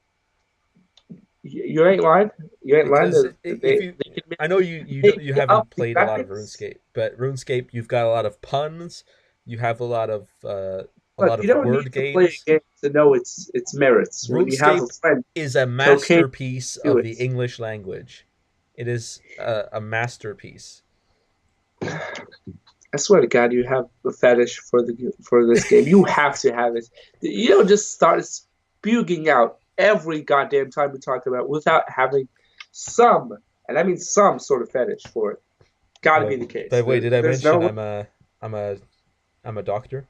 You ain't lying. You ain't lying. because if you, They can I know you make you up haven't the played a lot of graphics. RuneScape, but RuneScape you've got a lot of puns, you have a Look, lot you of don't need word to play a games. game to know its merits. When you have a RuneScape friend, is a cocaine masterpiece do of it. the English language. It is a masterpiece. I swear to God, you have a fetish for this game. You have to have it. You don't just start spewing out every goddamn time we talk about it without having some, and I mean some sort of fetish for it. Got to be the By case. the way, did I There's mention no I'm a I'm a doctor?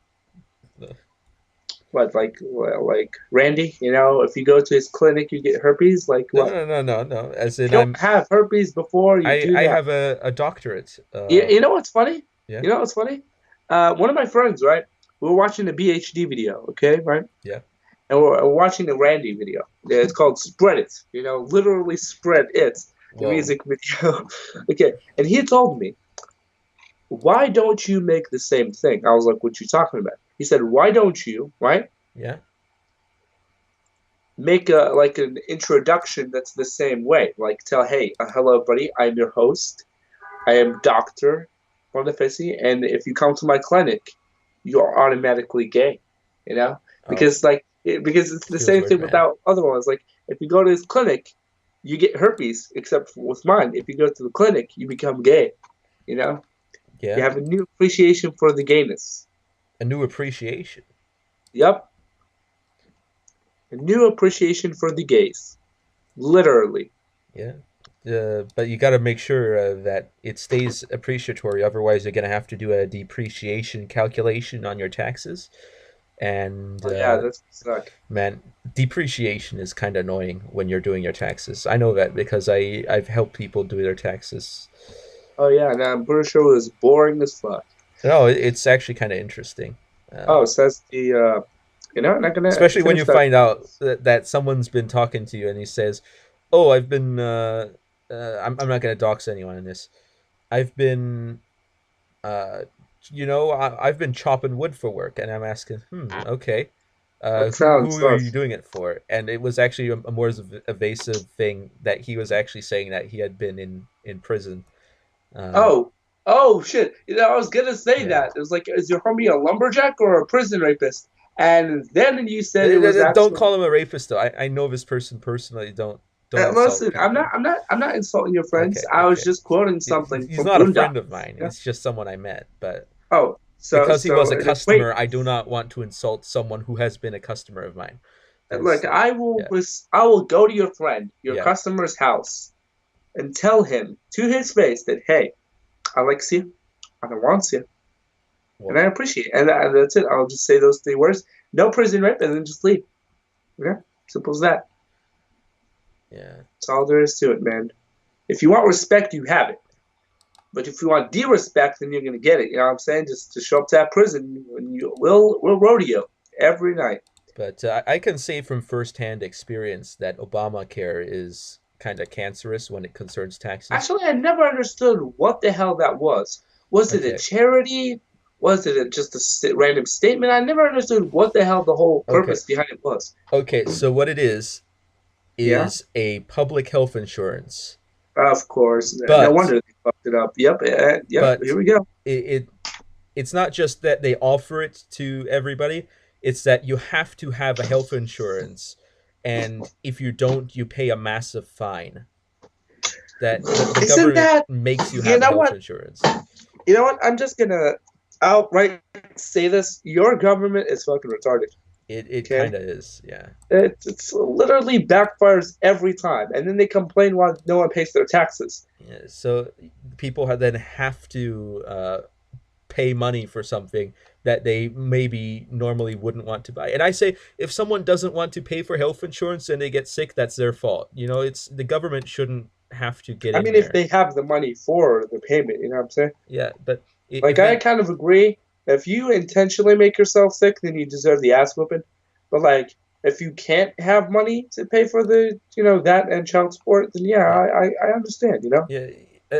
what like Randy. If you go to his clinic, you get herpes. Like No, what? no, no, no, no. As You in, don't have herpes before you do I that. have a doctorate. You know what's funny? Yeah, You know what's funny? One of my friends, right? We were watching the BHD video, okay, right? yeah. And we're watching the Randy video. Yeah, it's called Spread It. Literally spread it. The Whoa. music video. Okay, and he told me, why don't you make the same thing? I was like, what you talking about? He said, why don't you, right? Yeah. Make an introduction that's the same way. Like tell, hey, hello, buddy. I'm your host. I am Doctor Bonifaci, and if you come to my clinic, you're automatically gay. You know, Oh, because it's the feels same weird, thing man. without other ones. Like if you go to his clinic, you get herpes, except for with mine. If you go to the clinic, you become gay. You know, you Yeah. have a new appreciation for the gayness. A new appreciation. Yep, a new appreciation for the gays. Literally. Yeah. But you got to make sure that it stays appreciatory. Otherwise, you're gonna have to do a depreciation calculation on your taxes. And Oh yeah, that's suck. man, depreciation is kind of annoying when you're doing your taxes. I know that because I've helped people do their taxes. Oh yeah, and I'm pretty sure it was boring as fuck. No, it's actually kind of interesting. Oh, says the not gonna Especially when finish you that find out that someone's been talking to you and he says, "Oh, I've been I'm not going to dox anyone in this. I've been uh I've been chopping wood for work." And I'm asking, okay. That Who sounds are you sus. doing it for? And it was actually a more evasive thing that he was actually saying that he had been in prison. Uh, Oh, oh shit. I was gonna say yeah. that. It was like, is your homie a lumberjack or a prison rapist? And then you said it was Don't actually. call him a rapist though. I know this person personally. Don't insult Listen, people. I'm not insulting your friends. Okay, I was okay. just quoting something He's from not a friend of Boondocks. mine. Yeah? He's just someone I met. But Oh, because he was so a an customer, I do acquaintance. not want to insult someone who has been a customer of mine. Because Look, yeah, I will go to your friend, your yeah, customer's house, and tell him to his face that, hey, I like you, I don't want you, and I whoa, appreciate it. And that's it. I'll just say those three words. No prison rape, and then just leave. Yeah, simple as that. yeah, That's all there is to it, man. If you want respect, you have it. But if you want disrespect, then you're gonna get it. You know what I'm saying? Just to show up to that prison, and we'll rodeo every night. but I can say from firsthand experience that Obamacare is kind of cancerous when it concerns taxes. Actually, I never understood what the hell that was. Was it a Okay, charity? Was it just a random statement? I never understood what the hell the whole Okay. purpose behind it was. Okay, so what it Yeah, is a public health insurance. of course. No But wonder they fucked it up. Yep, yep. but Here we go. it it's not just that they offer it to everybody, it's that you have to have a health insurance, and if you don't, you pay a massive fine. That the Isn't government that? makes you You have a know health what? insurance. You know what? I'm just gonna outright say this. Your government is fucking retarded. It Okay. kind of is, yeah. It's literally backfires every time, and then they complain why no one pays their taxes. Yeah, so people then have to pay money for something that they maybe normally wouldn't want to buy. And I say, if someone doesn't want to pay for health insurance and they get sick, that's their fault. It's the government shouldn't have to get I in mean, if there. they have the money for the payment, you know what I'm saying? Yeah, but Like, if I it kind of agree. If you intentionally make yourself sick, then you deserve the ass whooping. But like, if you can't have money to pay for that and child support, then yeah, yeah I understand. yeah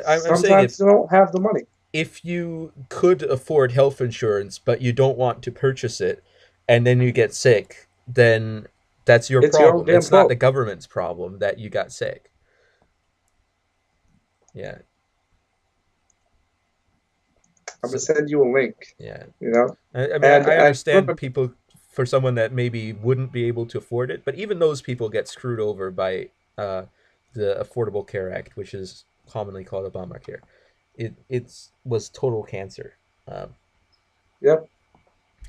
I'm saying, Sometimes you don't have the money. if you could afford health insurance but you don't want to purchase it, and then you get sick, then that's your It's your own problem. damn It's not the fault. government's problem that you got sick. Yeah. I'm gonna So send you a link. yeah, You know, I mean, and I and understand people, for someone that maybe wouldn't be able to afford it, but even those people get screwed over by uh, the Affordable Care Act, which is commonly called Obamacare. It was total cancer. Um, yep,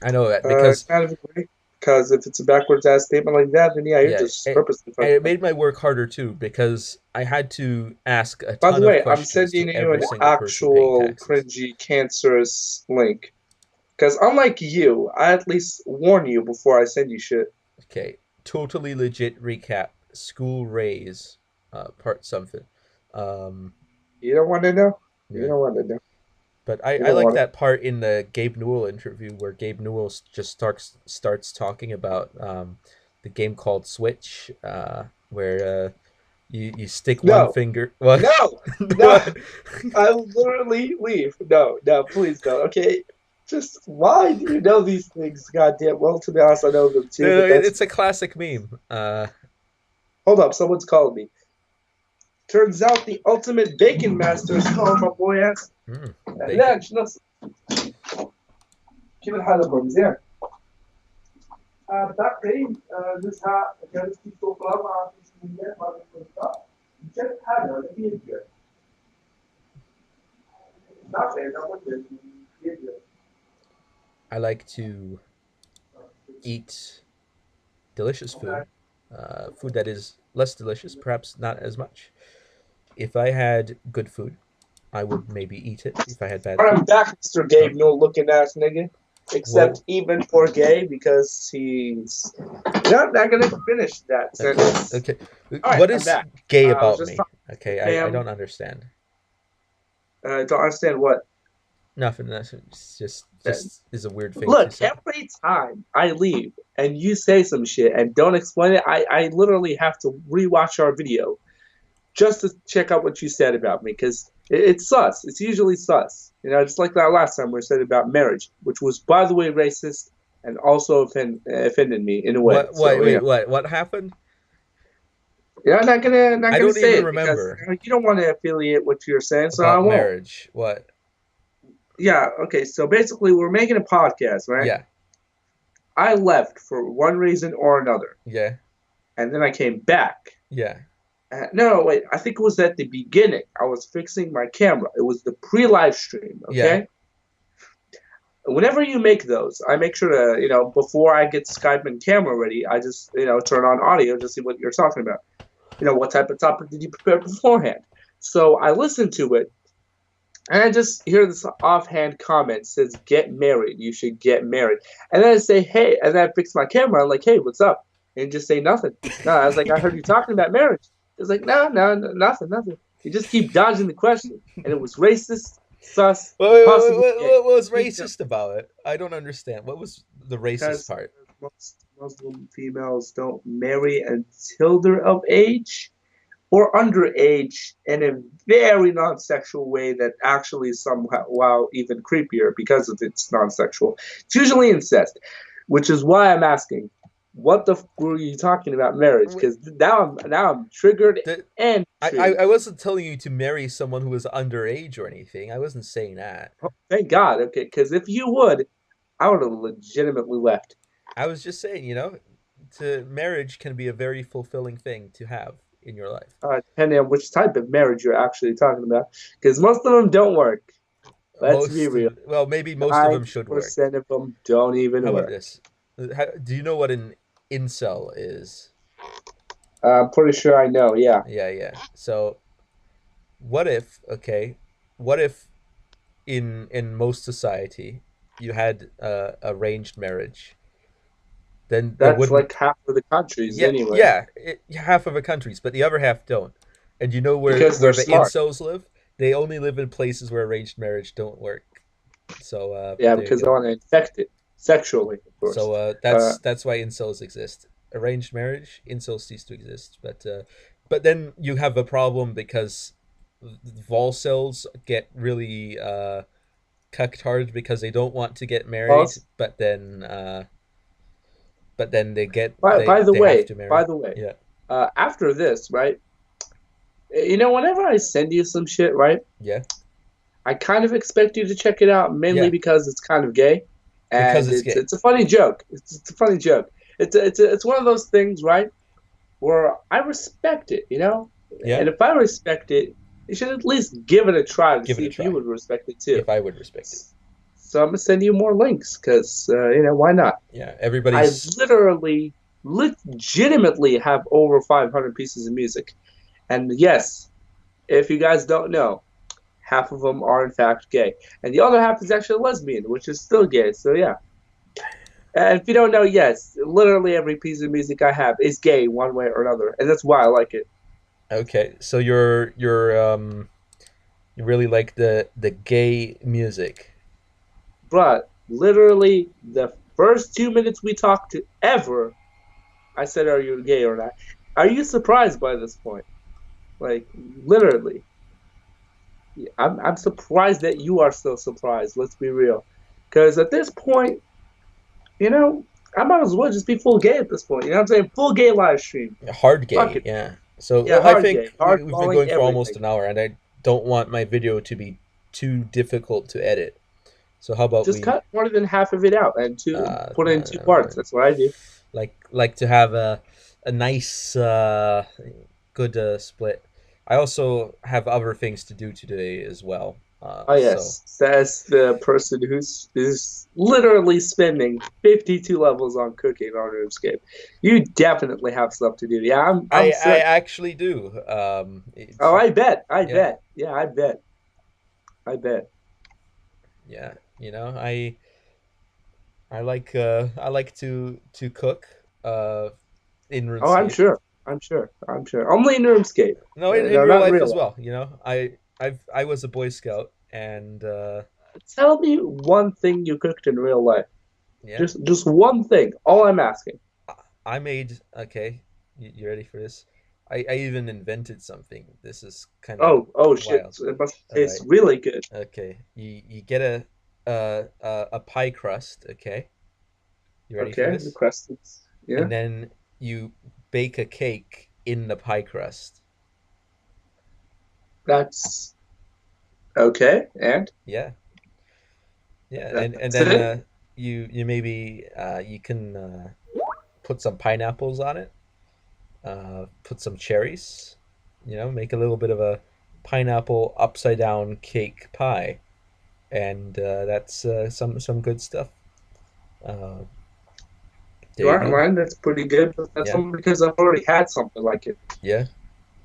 I know that because kind of agree. Because if it's a backwards ass statement like that, then yeah, you're yeah, just purposely and fucking it up. made my work harder too, because I had to ask a By the ton of way, I'm questions to sending you every an single person paying actual taxes. cringy, cancerous link. Because unlike you, I at least warn you before I send you shit. Okay, totally legit recap. School raise, part something. Um, You don't want to know. You yeah. don't want to know. But You I don't like want that part in the Gabe Newell interview where Gabe Newell just starts talking about the game called Switch, where you stick to. one No, finger. What? no, no. What? I will literally leave. No, no, please don't. Okay, just why do you know these things? Goddamn. Well, to be honest, I know them too, No, but that's it's a classic meme. hold up. Someone's calling me. Turns out the ultimate bacon master is calling my boy ass. Bacon. لا نص كيف الحال ابو زين؟ باقي نسها جالس في سوق مع في مع الكونترا جت حاجه ولا في I like to eat delicious food, food that is less delicious, perhaps not as much. If I had good food, I would maybe eat it. If I had bad I'm food, back, Mr. uh, Gabe, no looking ass nigga. well, Except even for gay because he's not gonna finish that okay, sentence. okay. All right, What I'm is back. gay I was about just me? talking to Okay, I fam. don't understand. Don't understand what. Nothing. It's just is a weird thing to Look, say. every time I leave and you say some shit and don't explain it, I literally have to rewatch our video just to check out what you said about me because it's sus. It's usually sus. Just like that last time we said about marriage, which was, by the way, racist and also offended me in a way. What? So, Wait. What happened? I'm not I gonna don't say even it because remember you don't want to affiliate what you're saying, so I about won't. marriage. What? Yeah, okay. So basically, we're making a podcast, right? Yeah. I left for one reason or another, Yeah. and then I came back. Yeah. No, wait. I think it was at the beginning. I was fixing my camera. It was the pre-live stream. Yeah. Okay. Whenever you make those, I make sure to, before I get Skype and camera ready, I just, turn on audio to see what you're talking about. What type of topic did you prepare beforehand? So I listen to it, and I just hear this offhand comment says, "Get married. You should get married." And then I say, "Hey," and then I fix my camera. I'm like, "Hey, what's up?" And just say nothing. No, I was like, "I heard you talking about marriage." It's like, "No, no, no, nothing, nothing." You just keep dodging the question, and it was racist, sus, and possibly gay. What was Keep going. racist about it? I don't understand. What was the racist Because part? most Muslim females don't marry until they're of age. or underage in a very non-sexual way that actually is somehow even creepier because of its non-sexual. It's usually incest, which is why I'm asking, what the were you talking about marriage? Wait, Because now I'm triggered the, and I intrigued. wasn't telling you to marry someone who was underage or anything. I wasn't saying that. Oh, thank God. Okay, because if you would, I would have legitimately left. I was just saying, to marriage can be a very fulfilling thing to have in your life. Depending on which type of marriage you're actually talking about, because most of them don't work. Let's be Most real. of well, maybe most of them should work. 90% of them don't even How about work. this? Do you know what an incel is? I'm pretty sure I know. Yeah, Yeah, yeah. So what if, okay, what if in most society you had arranged marriage, then there that's wouldn't. like half of the countries Yeah, anyway, yeah, half of the countries, but the other half don't. And you know where because they're the smart. incels live? They only live in places where arranged marriage don't work. So Yeah, there you because they go. want to infect it sexually, of course. So Uh, that's why incels exist. Arranged marriage, incels cease to exist. But then you have a problem because volcels get really cucked hard because they don't want to get married, also, but then by the they have way, to by marry. the way, Yeah, after this, right? Whenever I send you some shit, right? yeah, I kind of expect you to check it out, mainly yeah. because it's kind of gay, Because and it's it's gay. it's a funny joke. It's a funny joke. It's one of those things, right? Where I respect it, Yeah, and if I respect it, you should at least give it a try to give it see a if you try. would respect it too. If I would respect it. So I'm gonna send you more links because why not? Yeah, I everybody's literally, legitimately have over 500 pieces of music, and yes, if you guys don't know, half of them are in fact gay, and the other half is actually lesbian, which is still gay. So yeah. And if you don't know, yes, literally every piece of music I have is gay one way or another, and that's why I like it. okay. So you really like the gay music. But literally, the first 2 minutes we talked to ever, I said, "Are you gay or not?" Are you surprised by this point? Like literally, I'm surprised that you are so surprised. Let's be real, because at this point, you know, I might as well just be full gay at this point. You know what I'm saying? Full gay live stream. Hard Fuck gay, it. yeah. So Yeah, I hard think gay, hard we've been falling, going for almost everything. an hour, and I don't want my video to be too difficult to edit. So how about Just we cut more than half of it out and put it in two no, parts. That's what I do. like to have a nice good split. I also have other things to do today as well. Oh So yes, says the person who's literally spending 52 levels on cooking on Runescape. You definitely have stuff to do. Yeah, I'm I sick. actually do. Oh, I bet. I Yeah, bet. Yeah, I bet. I bet. yeah. I like to cook in Oh, I'm RuneScape. sure. I'm sure. I'm sure. Only in Runescape. No, in No, real not in life real as life. well. I was a Boy Scout, and Tell me one thing you cooked in real life. yeah, Just one thing. All I'm asking. I made. Okay, you ready for this? I even invented something. This is kind of Oh shit! wild. It must All taste right. really good. Okay. You get a pie crust. Okay. You ready for Okay, the this? questions. Yeah, And then you bake a cake in the pie crust. that's okay. And Yeah. Yeah. And that's then it. you maybe you can put some pineapples on it. Put some cherries. Make a little bit of a pineapple upside down cake pie, and that's some good stuff. Uh, there You you aren't go. lying. That's pretty good. But that's Yeah, only because I've already had something like it. yeah.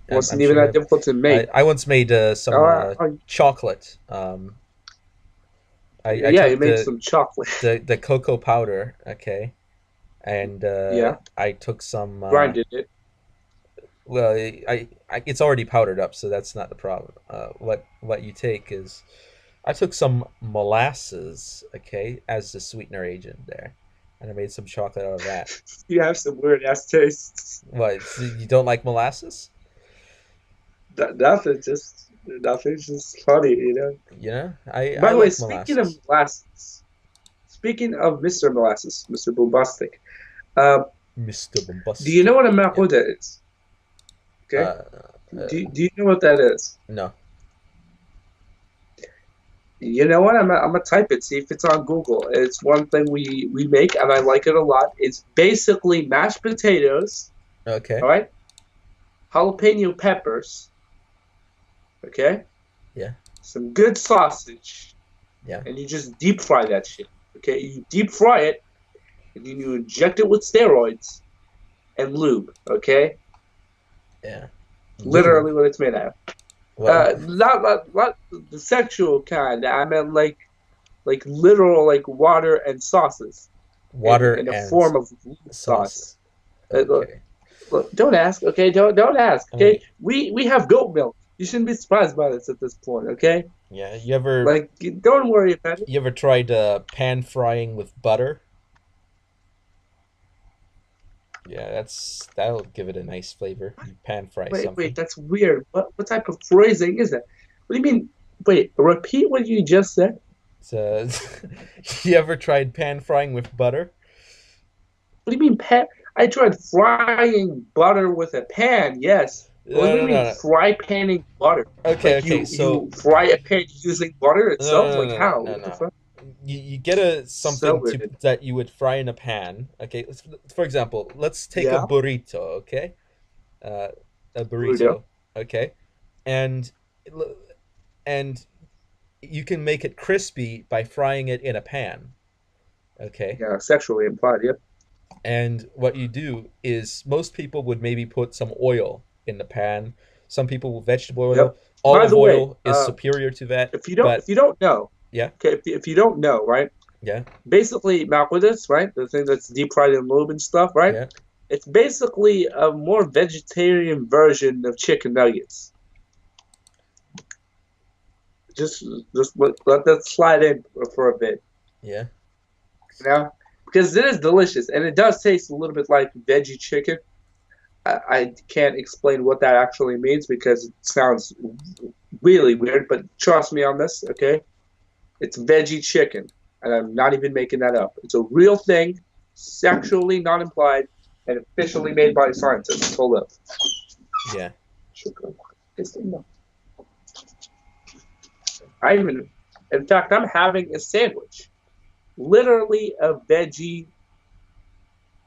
It I'm wasn't even sure you that have. difficult to make. I once made some chocolate. I Yeah, you took made some chocolate. the cocoa powder, okay, and Yeah, I took some. grinded it. Well, it's already powdered up, so that's not the problem. What you take is, I took some molasses, okay, as the sweetener agent there, and I made some chocolate out of that. You have some weird ass tastes. What? So you don't like molasses? Nothing's just funny, you know. You know, I By the way, like speaking of molasses. molasses, speaking of Mr. Molasses, Mr. Bombastic, uh, Mr. do you know Bombastic. what a Yeah. makuda is? Okay, Uh, do you know what that is? no. You know what? I'm gonna type it, see if it's on Google. It's one thing we make, and I like it a lot. It's basically mashed potatoes, Okay. all right, jalapeno peppers, okay, Yeah. some good sausage, Yeah. and you just deep fry that shit. Okay, you deep fry it, and then you inject it with steroids and lube. Okay, Yeah. Lube. literally what it's made out of. What? Not the sexual kind. I meant like literal like water and sauces Water in a and form of sauce. sauces. Look, Okay. look, don't ask, okay? Don't ask, I mean, okay? We have goat milk. You shouldn't be surprised by this at this point, okay? yeah. You ever Like, don't worry about it. you ever tried pan frying with butter? Yeah, that'll give it a nice flavor. You pan fry Wait, something. that's weird. What type of phrasing is that? What do you mean? Wait, repeat what you just said. So, you ever tried pan frying with butter? What do you mean pan? I tried frying butter with a pan. Yes. What No, do you no, mean no, fry panning butter? no. Okay, Like okay. you fry a pan using butter No, itself? no, Like no, no, how? no, What the no. fuck? You get a So something to weird. that you would fry in a pan. Okay, for example, let's take a Yeah. burrito. Okay, uh, a Burrito. burrito. Okay, and and you can make it crispy by frying it in a pan. Okay, Yeah, sexually implied. Yep. and what you do is most people would maybe put some oil in the pan. Some people with vegetable oil. Yep. By Olive the way, oil is superior to that, if but you don't know, yeah, okay, if you don't know, right? yeah, Basically, Malquidus, right? The thing that's deep fried in lube and stuff, right? yeah. It's basically a more vegetarian version of chicken nuggets. Just just let that slide in for a bit, Yeah. you know, because it is delicious and it does taste a little bit like veggie chicken. I can't explain what that actually means because it sounds really weird, but trust me on this, okay? It's veggie chicken, and I'm not even making that up. It's a real thing, sexually not implied, and officially made by scientists. Hold up. Yeah. I even, in fact, I'm having a sandwich. Literally a veggie,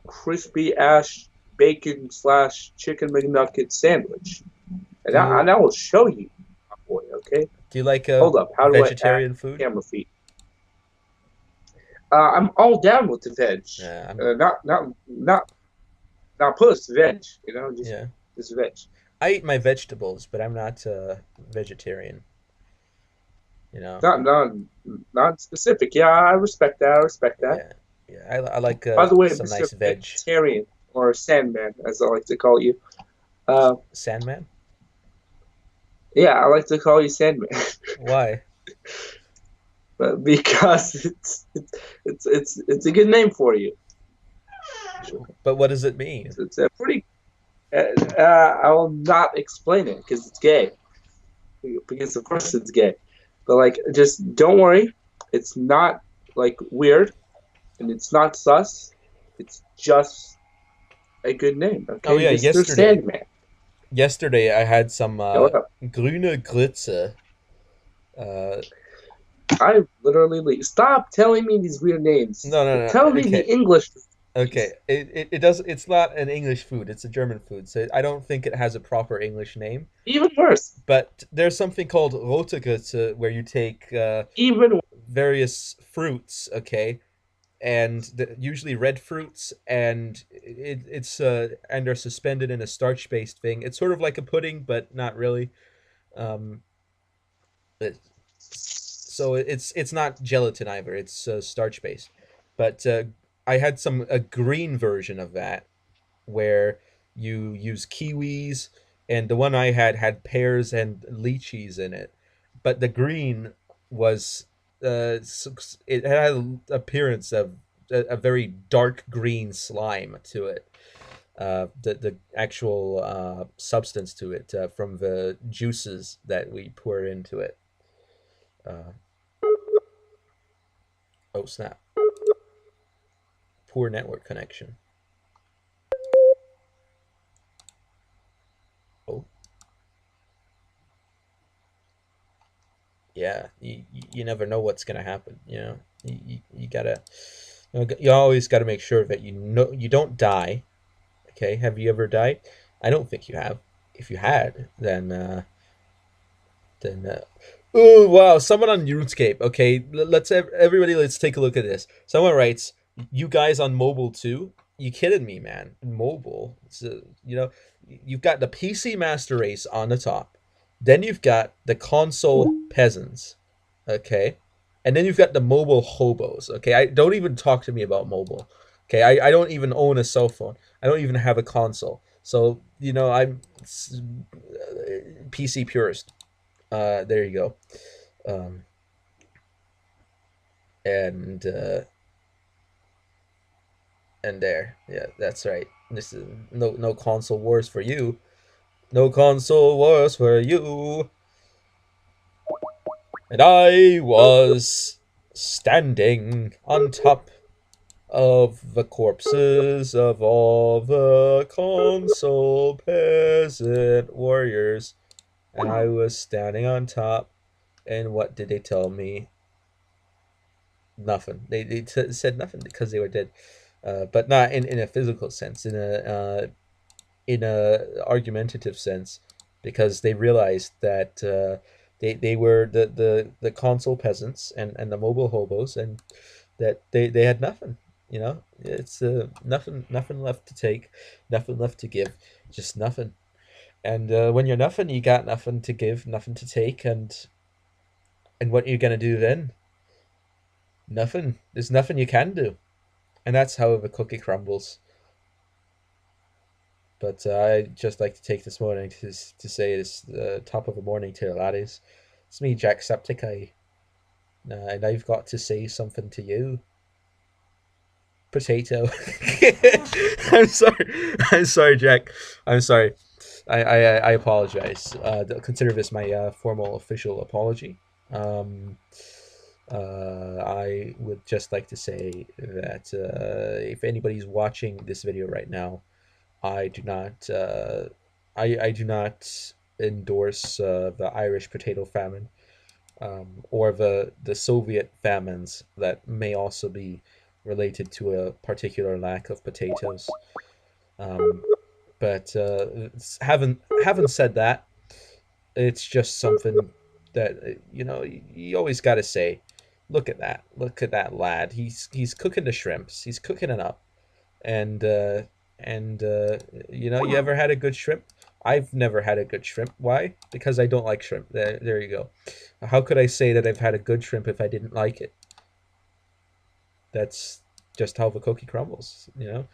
crispy ash bacon slash chicken McNugget sandwich. Do And you I will show you, my boy, okay? do you like a Hold up. How do I add vegetarian food? camera feed? I'm all down with the veg. Yeah, Not puss, veg, you know, yeah. just veg. I eat my vegetables, but I'm not vegetarian. You know. Not not specific. Yeah, I respect that. I respect that. Yeah, yeah. I like By the way, some Mr. nice veg. Vegetarian or Sandman, as I like to call you. Uh, Sandman. yeah, I like to call you Sandman, Why? but because it's a good name for you. But what does it mean? It's a pretty. I will not explain it because it's gay. Because of course it's gay. But like, just don't worry. It's not like weird, and it's not sus. It's just a good name. Oh Okay, yeah, Mr. yesterday. Sandman. Yesterday I had some Yeah, what up? grüne Grütze. Uh, I literally stop telling me these weird names. no, no, Tell no. me the Okay, English okay. names. It does. It's not an English food. It's a German food. So I don't think it has a proper English name. Even worse. But there's something called rote Grütze where you take Even various fruits, okay, and usually red fruits, and and they're suspended in a starch based thing. It's sort of like a pudding, but not really. Um, it, so it's not gelatin either. It's starch based, but I had some a green version of that where you use kiwis, and the one I had pears and lychees in it, but the green was it had an appearance of a very dark green slime to it. the actual substance to it from the juices that we pour into it. Uh, oh snap! Poor network connection. Oh yeah, you never know what's gonna happen. You know, you gotta you always gotta make sure that you don't die. Okay, have you ever died? I don't think you have. If you had, then oh wow, someone on Runescape. Okay, let's everybody let's take a look at this. Someone writes, "You guys on mobile too? You kidding me, man? Mobile? You know, you've got the PC master race on the top, then you've got the console peasants, okay, and then you've got the mobile hobos. Okay, I don't even talk to me about mobile. Okay, I don't even own a cell phone. I don't even have a console. So I'm PC purist. There you go. Um, and and there, yeah, that's right. This is no console wars for you. No console wars for you. And I was standing on top of the corpses of all the console peasant warriors, and I was standing on top. And what did they tell me? Nothing. They said nothing because they were dead, but not in a physical sense, in a argumentative sense, because they realized that they were the console peasants and the mobile hobos, and that they had nothing. It's nothing left to take, nothing left to give, just nothing. And when you're nothing, you got nothing to give, nothing to take, and what you're gonna do then? Nothing. There's nothing you can do, and that's how the cookie crumbles. But I'd just like to take this morning to say it's the top of the morning to the laddies. It's me, Jacksepticeye, and I've got to say something to you. Potato. I'm sorry. I'm sorry, Jack. I'm sorry. I apologize. Consider this my formal official apology. Um, I would just like to say that if anybody's watching this video right now, I do not. I do not endorse the Irish potato famine, or the Soviet famines that may also be related to a particular lack of potatoes. Um, but haven't said that, it's just something that you always got to say. Look at that! Look at that lad. He's cooking the shrimps. He's cooking it up, and you ever had a good shrimp? I've never had a good shrimp. Why? Because I don't like shrimp. There you go. How could I say that I've had a good shrimp if I didn't like it? That's just how the cookie crumbles. You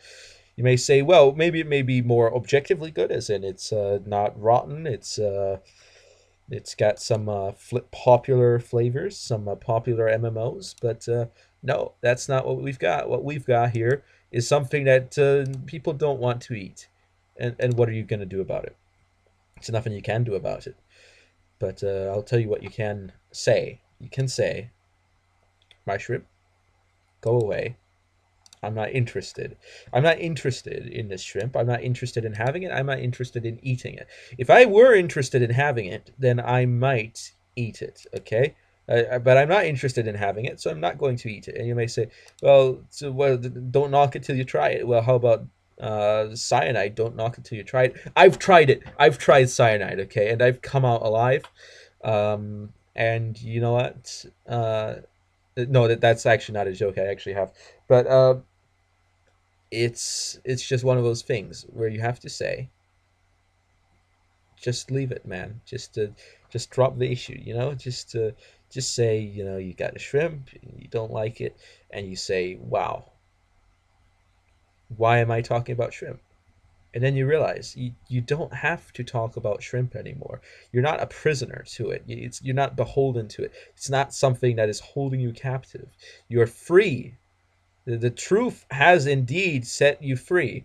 may say, well, maybe it may be more objectively good, as in it's not rotten. It's got some popular flavors, some popular MMOs, but no, that's not what we've got. What we've got here is something that people don't want to eat, and what are you going to do about it? There's nothing you can do about it. But I'll tell you what you can say. You can say, my shrimp, go away. I'm not interested. I'm not interested in this shrimp. I'm not interested in having it. I'm not interested in eating it. If I were interested in having it, then I might eat it, okay? But I'm not interested in having it, so I'm not going to eat it. And you may say, well, don't knock it till you try it. Well, how about cyanide? Don't knock it till you try it. I've tried it. I've tried cyanide, okay? And I've come out alive. And you know what? No, that's actually not a joke. I actually have. But it's just one of those things where you have to say, just leave it, man. Just drop the issue, just say, you got a shrimp, you don't like it, and you say, wow, why am I talking about shrimp? And then you realize you don't have to talk about shrimp anymore. You're not a prisoner to it. You're not beholden to it. It's not something that is holding you captive. You're free. The truth has indeed set you free.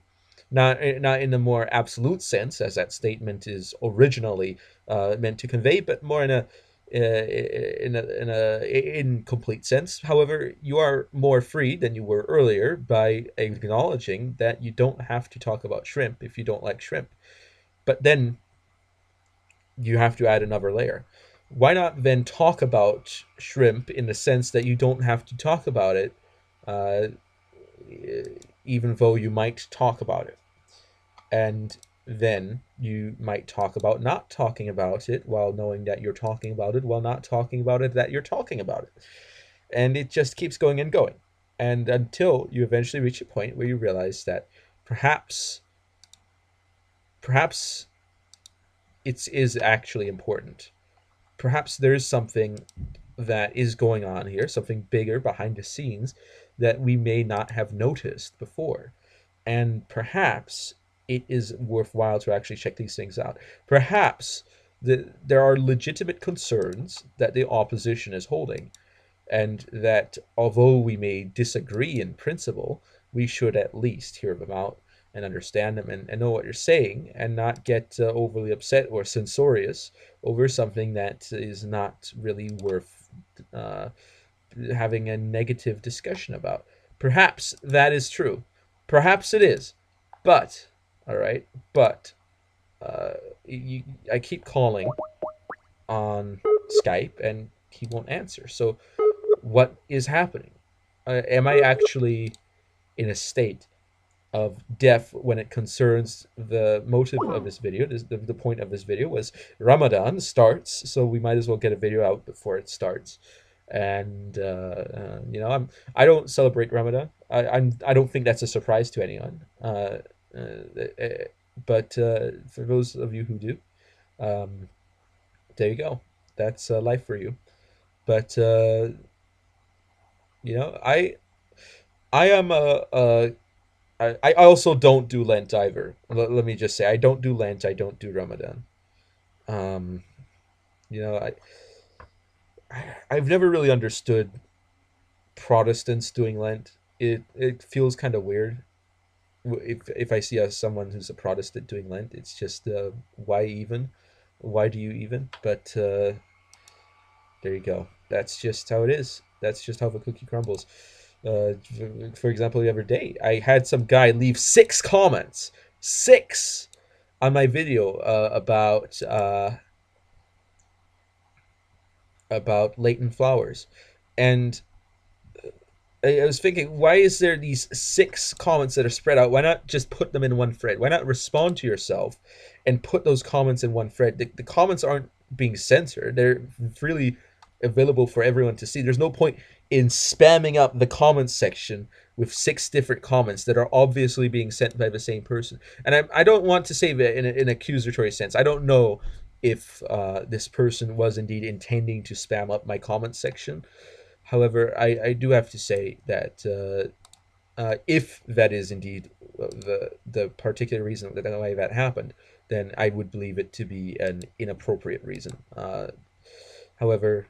not in the more absolute sense as that statement is originally meant to convey, but more in a incomplete sense. However, you are more free than you were earlier by acknowledging that you don't have to talk about shrimp if you don't like shrimp. But then you have to add another layer. Why not then talk about shrimp in the sense that you don't have to talk about it, uh, even though you might talk about it? And then you might talk about not talking about it while knowing that you're talking about it while not talking about it that you're talking about it. And it just keeps going and going. And until you eventually reach a point where you realize that perhaps perhaps it is actually important. Perhaps there's something that is going on here, something bigger behind the scenes that we may not have noticed before. And perhaps it is worthwhile to actually check these things out. Perhaps there are legitimate concerns that the opposition is holding, and that although we may disagree in principle, we should at least hear them out and understand them and know what you're saying and not get overly upset or censorious over something that is not really worth uh, having a negative discussion about. Perhaps that is true. Perhaps it is. But, all right, but uh, I keep calling on Skype and he won't answer. So what is happening? Am I actually in a state of deaf when it concerns the motive of this video? The point of this video was Ramadan starts, so we might as well get a video out before it starts. And I don't celebrate Ramadan. I don't think that's a surprise to anyone. But for those of you who do, um, there you go. That's life for you. But you know, I am I also don't do Lent either. Let me just say, I don't do Lent. I don't do Ramadan. Um, you know, I've never really understood Protestants doing Lent. It feels kind of weird. If I see someone who's a Protestant doing Lent, it's just why even? Why do you even? But there you go. That's just how it is. That's just how the cookie crumbles. For example, the other day, I had some guy leave 6 comments, 6, on my video about Leighton Flowers, and I was thinking, why is there these 6 comments that are spread out? Why not just put them in one thread? Why not respond to yourself and put those comments in one thread? The comments aren't being censored. They're freely available for everyone to see. There's no point in spamming up the comments section with 6 different comments that are obviously being sent by the same person. And I don't want to say that in an accusatory sense. I don't know if this person was indeed intending to spam up my comment section. However, I do have to say that if that is indeed the particular reason that why that happened, then I would believe it to be an inappropriate reason. However,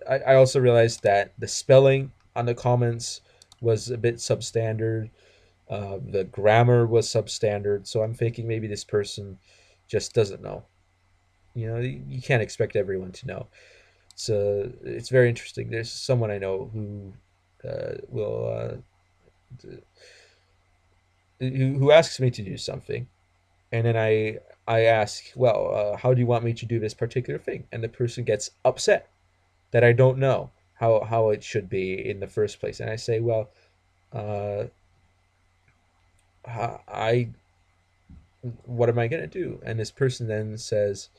I also realized that the spelling on the comments was a bit substandard. The grammar was substandard, so I'm thinking maybe this person just doesn't know. You can't expect everyone to know. It's very interesting. There's someone I know who will who asks me to do something, and then I ask, well, how do you want me to do this particular thing? And the person gets upset that I don't know how it should be in the first place, and I say, well, uh, I what am I gonna do? And this person then says,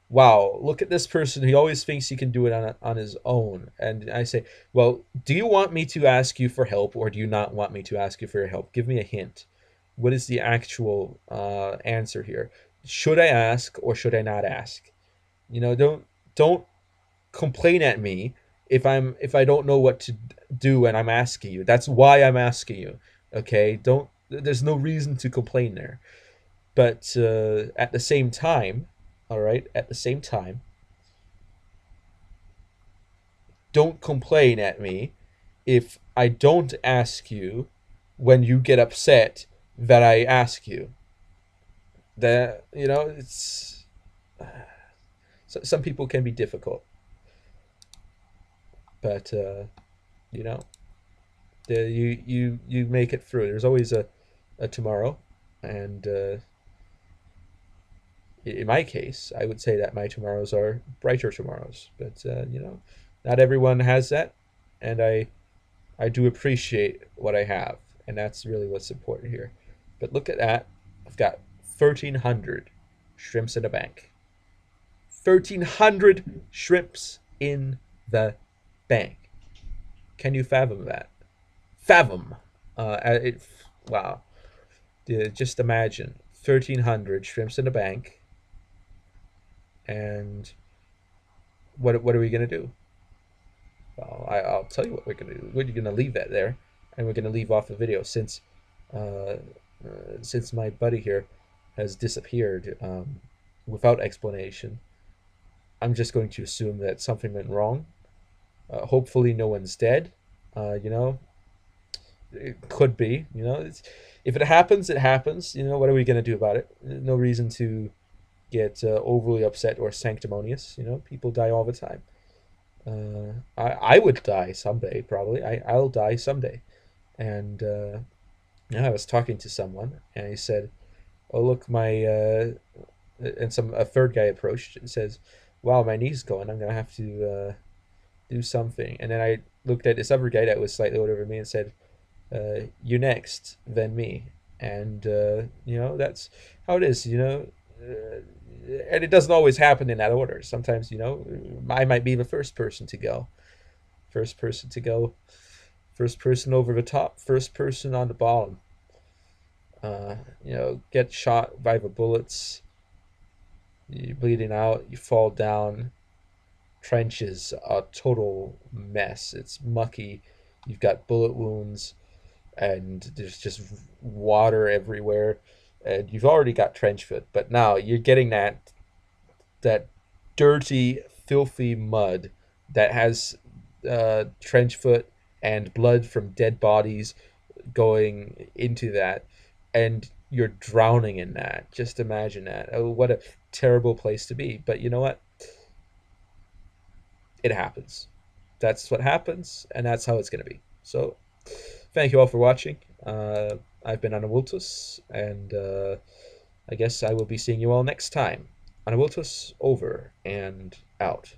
wow, look at this person. He always thinks he can do it on his own. And I say, well, do you want me to ask you for help or do you not want me to ask you for your help? Give me a hint. What is the actual answer here? Should I ask or should I not ask? Don't complain at me if I don't know what to do and I'm asking you. That's why I'm asking you. Okay? Don't There's no reason to complain there. But at the same time, all right, at the same time, don't complain at me if I don't ask you when you get upset that I ask you. That, it's some people can be difficult, but you know, you make it through. There's always a tomorrow, and in my case, I would say that my tomorrows are brighter tomorrows. But not everyone has that, and I do appreciate what I have, and that's really what's important here. But look at that. I've got 1,300 shrimps in the bank. 1,300 shrimps in the bank. Can you fathom that? Fathom. It, wow. Just imagine 1,300 shrimps in the bank, and what are we gonna do? Well, I'll tell you what we're gonna do. We're gonna leave that there, and we're gonna leave off the video uh, since my buddy here has disappeared without explanation. I'm just going to assume that something went wrong. Hopefully, no one's dead. You know, it could be. If it happens, it happens. What are we gonna do about it? No reason to get overly upset or sanctimonious. People die all the time. I would die someday, probably. I'll die someday. And I was talking to someone, and he said, "Oh, look, my," and a third guy approached and says, "Wow, my knee's going. I'm gonna have to do something." And then I looked at this other guy that was slightly older than me and said, "You next, then me." And that's how it is. And it doesn't always happen in that order. Sometimes, I might be the first person to go. First person to go. First person over the top. First person on the bottom. Get shot by the bullets. You're bleeding out. You fall down. Trenches, a total mess. It's mucky. You've got bullet wounds, and there's just water everywhere. And you've already got trench foot, but now you're getting that dirty, filthy mud that has trench foot and blood from dead bodies going into that, and you're drowning in that. Just imagine that. Oh, what a terrible place to be. But you know what? It happens. That's what happens, and that's how it's going to be. So, thank you all for watching. I've been Anawultus, and I guess I will be seeing you all next time. Anawultus, over and out.